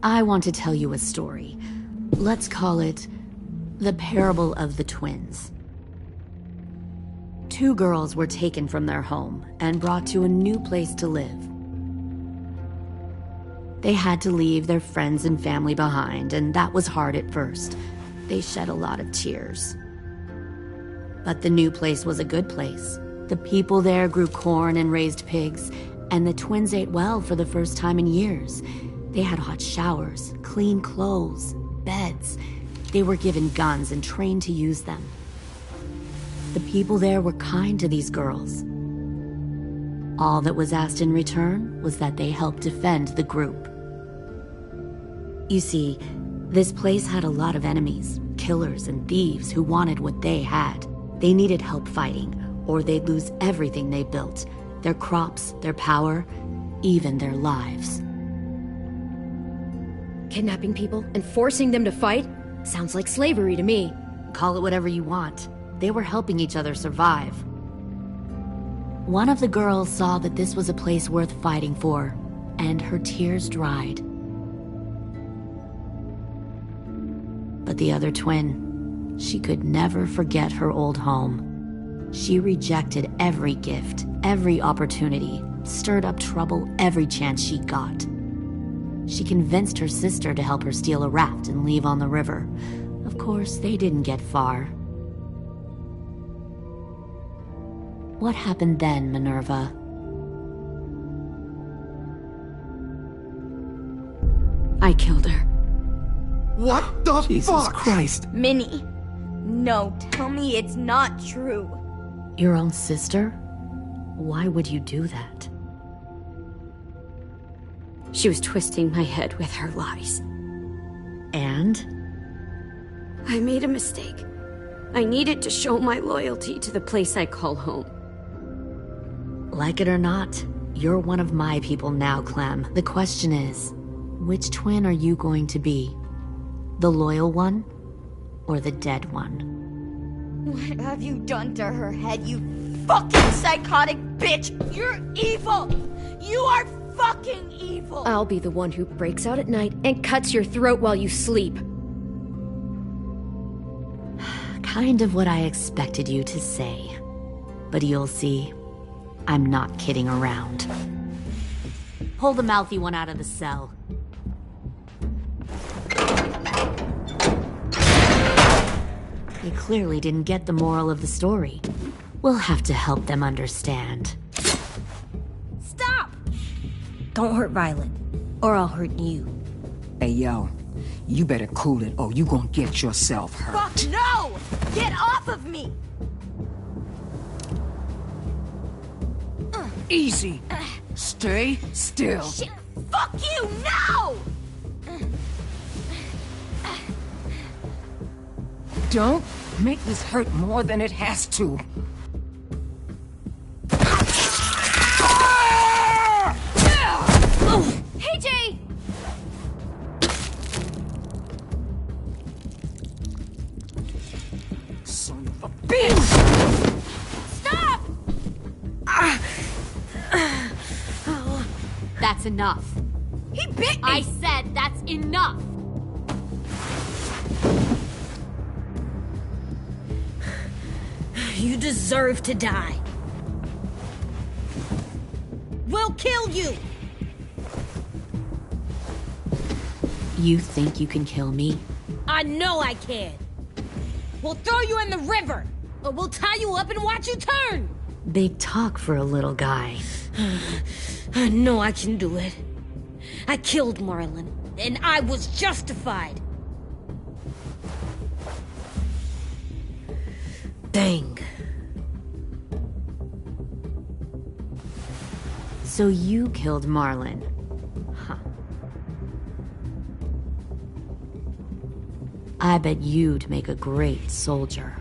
I want to tell you a story. Let's call it the parable of the twins. Two girls were taken from their home and brought to a new place to live. They had to leave their friends and family behind, and that was hard at first. They shed a lot of tears. But the new place was a good place. The people there grew corn and raised pigs, and the twins ate well for the first time in years. They had hot showers, clean clothes, beds. They were given guns and trained to use them. The people there were kind to these girls. All that was asked in return was that they help defend the group. You see, this place had a lot of enemies, killers and thieves who wanted what they had. They needed help fighting, or they'd lose everything they built, their crops, their power, even their lives. Kidnapping people and forcing them to fight? Sounds like slavery to me. Call it whatever you want. They were helping each other survive. One of the girls saw that this was a place worth fighting for, and her tears dried. But the other twin, she could never forget her old home. She rejected every gift, every opportunity, stirred up trouble every chance she got. She convinced her sister to help her steal a raft and leave on the river. Of course, they didn't get far. What happened then, Minerva? I killed her. What the Jesus fuck? Christ. Minnie, no, tell me it's not true. Your own sister? Why would you do that? She was twisting my head with her lies. And? I made a mistake. I needed to show my loyalty to the place I call home. Like it or not, you're one of my people now, Clem. The question is, which twin are you going to be? The loyal one, or the dead one? What have you done to her head, you fucking psychotic bitch? You're evil! You are fucking evil! I'll be the one who breaks out at night and cuts your throat while you sleep. Kind of what I expected you to say. But you'll see, I'm not kidding around. Pull the mouthy one out of the cell. They clearly didn't get the moral of the story. We'll have to help them understand. Stop! Don't hurt Violet, or I'll hurt you. Hey, yo. You better cool it, or you gonna get yourself hurt. Fuck no! Get off of me! Easy. Stay still. Shit, Fuck you, no! Don't make this hurt more than it has to. Hey, Jay! Son of a bitch! Stop! That's enough. He bit me! I said that's enough! You deserve to die. We'll kill you! You think you can kill me? I know I can. We'll throw you in the river, or we'll tie you up and watch you turn. Big talk for a little guy. I know I can do it. I killed Marlon, and I was justified. Dang. So you killed Marlon. Huh. I bet you'd make a great soldier.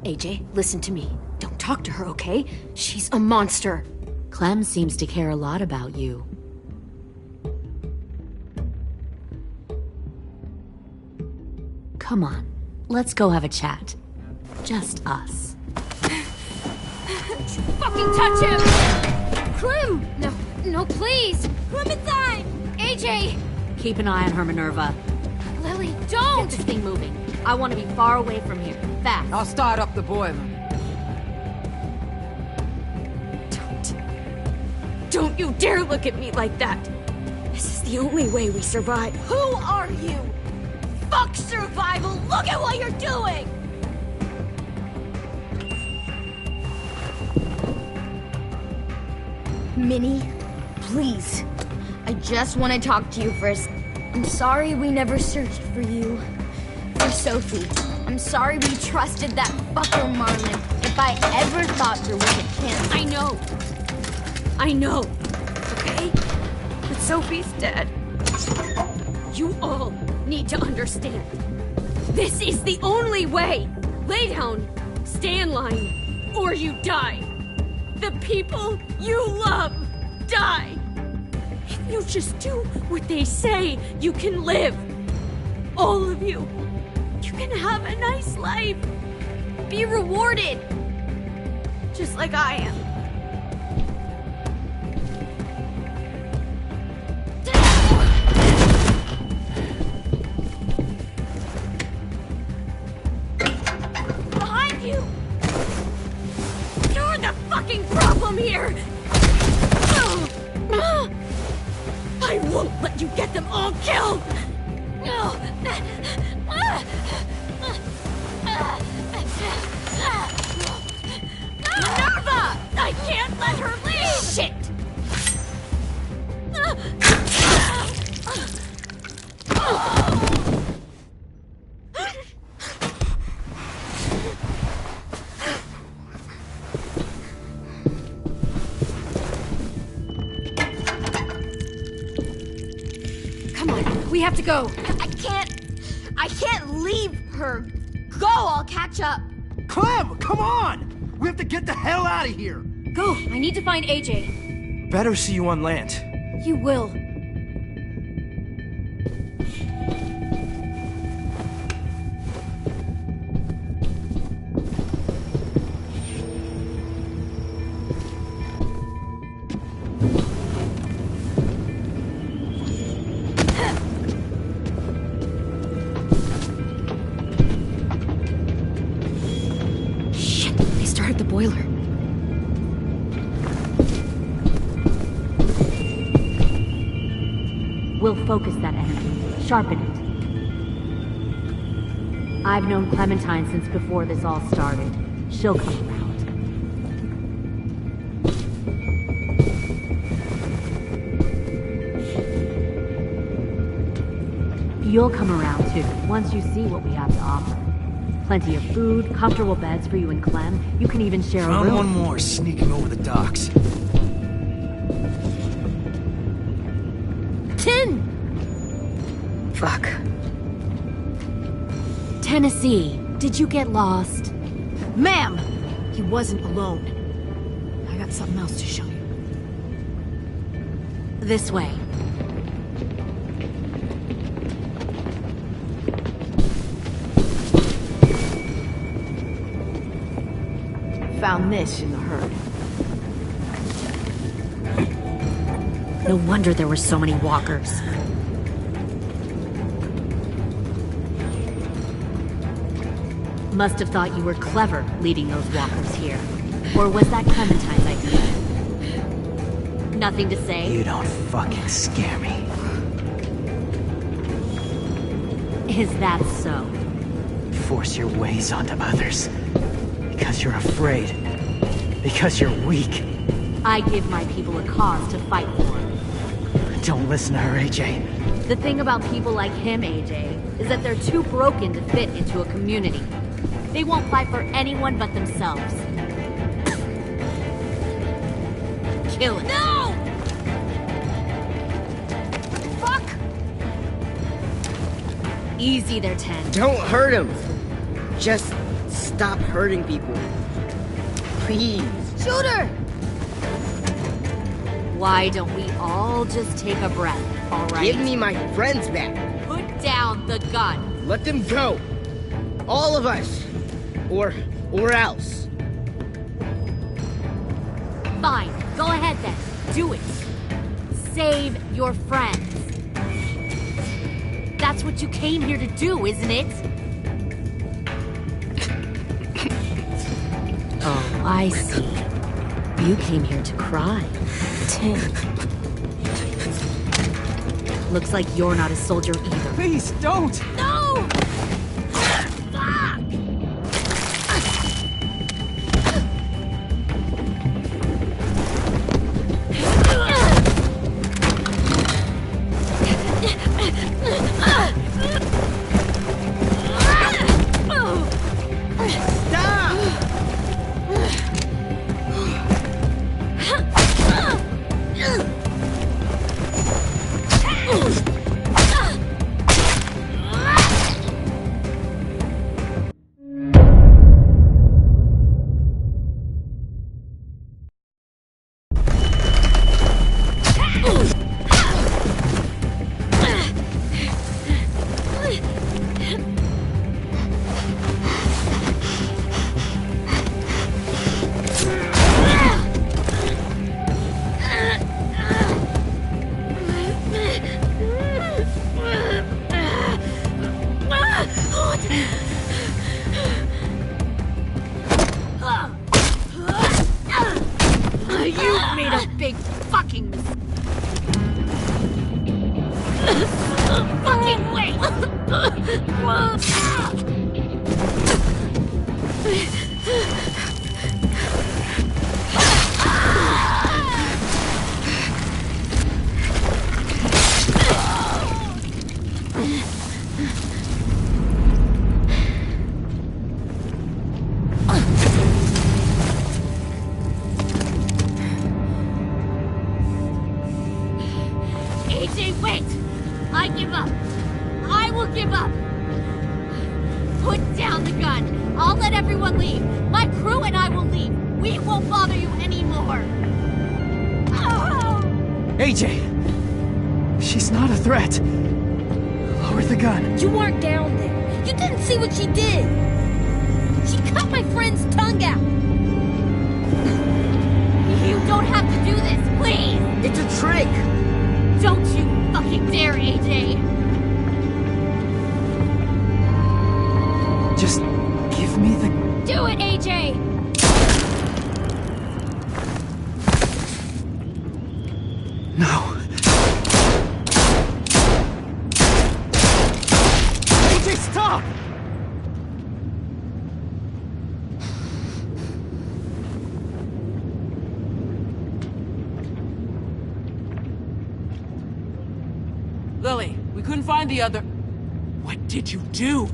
AJ, listen to me. Don't talk to her, okay? She's a monster. Clem seems to care a lot about you. Come on, let's go have a chat. Just us. Fucking touch him! Clem! No, please! Clementine! AJ! Keep an eye on her, Minerva. Lily, Get don't! this thing moving. I want to be far away from here. Fast. I'll start up the boiler. Don't you dare look at me like that! This is the only way we survive. Who are you? Fuck survival! Look at what you're doing! Minnie, please. I just want to talk to you first. I'm sorry we never searched for you. For Sophie. I'm sorry we trusted that fucker Marlon. If I ever thought there was a chance... I know. Okay? But Sophie's dead. You all need to understand. This is the only way. Lay down, stay in line, or you die. The people you love die. If you just do what they say, you can live. All of you. You can have a nice life. Be rewarded. Just like I am. Behind you! You're the fucking problem here! I won't let you get them all killed! Minerva! I can't let her leave! Shit! Come on, we have to go. I can't leave her. Go, I'll catch up. Clem, come on! We have to get the hell out of here! Go, I need to find AJ. Better see you on land. You will. The boiler. We'll focus that energy, sharpen it. I've known Clementine since before this all started. She'll come around. You'll come around too, once you see what we have to offer. Plenty of food, comfortable beds for you and Clem. You can even share a room. Found one more sneaking over the docks. Fuck. Tennessee, did you get lost? Ma'am! He wasn't alone. I got something else to show you. This way. Found this in the herd. No wonder there were so many walkers. Must have thought you were clever leading those walkers here. Or was that Clementine's idea? Nothing to say? You don't fucking scare me. Is that so? Force your ways onto others. Because you're afraid. Because you're weak. I give my people a cause to fight for. Don't listen to her, AJ. The thing about people like him, AJ, is that they're too broken to fit into a community. They won't fight for anyone but themselves. Kill it. No! Fuck! Easy there, 10. Don't hurt him. Just stop hurting people. Please. Shoot her! Why don't we all just take a breath, all right? Give me my friends back. Put down the gun. Let them go. All of us. Or else. Fine. Go ahead then. Do it. Save your friends. That's what you came here to do, isn't it? Oh, I see. You came here to cry. Tim. Looks like you're not a soldier either. Please, don't! No! AJ, wait! I give up. I will give up. Put down the gun. I'll let everyone leave. My crew and I will leave. We won't bother you anymore. Oh! AJ! She's not a threat. Lower the gun. You weren't down there. You didn't see what she did. She cut my friend's tongue out. You don't have to do this, please! It's a trick! Don't you fucking dare, AJ! Just give me the... Do it, AJ! No. AJ, stop! Lily, we couldn't find the other... What did you do?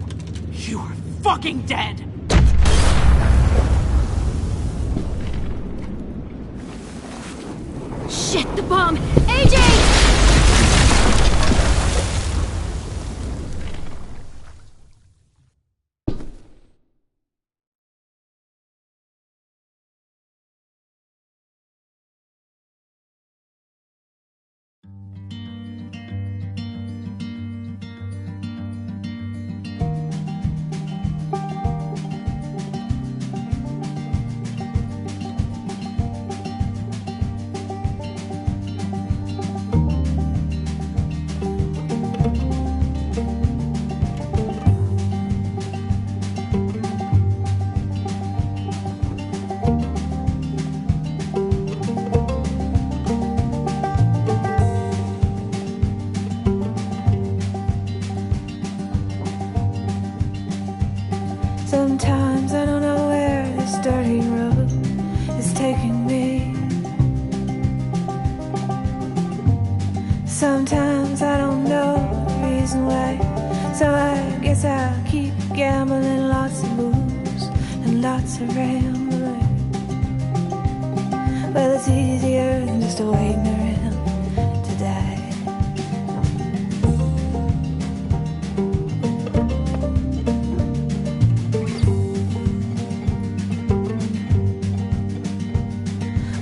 You are fucking dead! Shit, the bomb! AJ! Sometimes I don't know the reason why, so I guess I'll keep gambling, lots of moves and lots of rambling. Well, it's easier than just waiting around to die.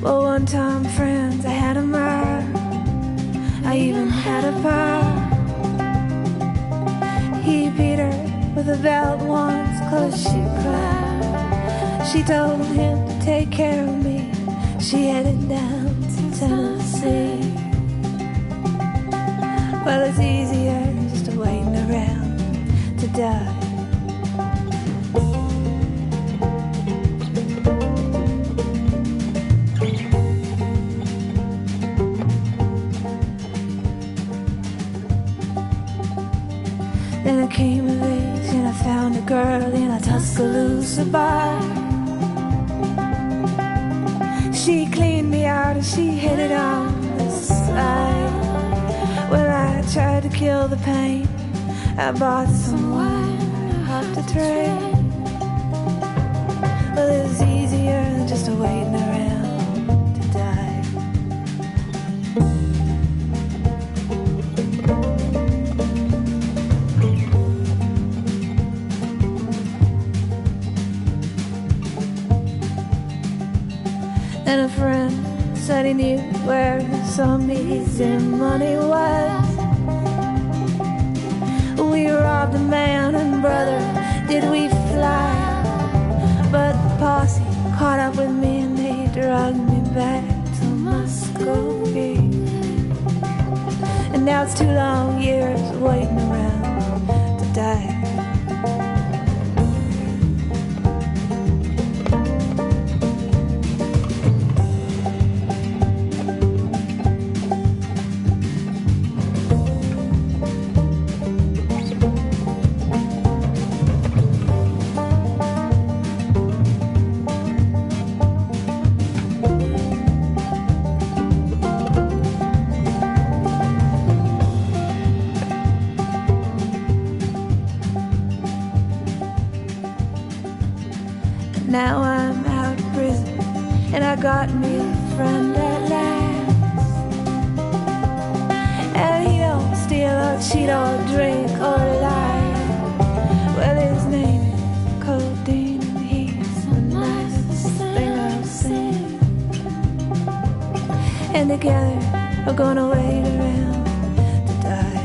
Well, one time, friends, I had a mile. I even had a pal. He beat her with a belt once, 'cause she cried. She told him to take care of me. She headed down to Tennessee. Well, it's easier than just waiting around to die. Then I came of age and I found a girl in a Tuscaloosa bar. She cleaned me out and she hit it on the side. Well, I tried to kill the pain. I bought some wine off the train. Well, it was easier than just waiting around to die. And a friend said he knew where some easy money was. We robbed a man and brother, did we fly? But the posse caught up with me and they dragged me back to Muscovy. And now it's 2 long years waiting around to die. Now I'm out of prison and I got me a friend at last. And he don't steal or cheat or drink or lie. Well, his name is Codeine and he's the nicest thing I've seen. And together we're gonna wait around to die.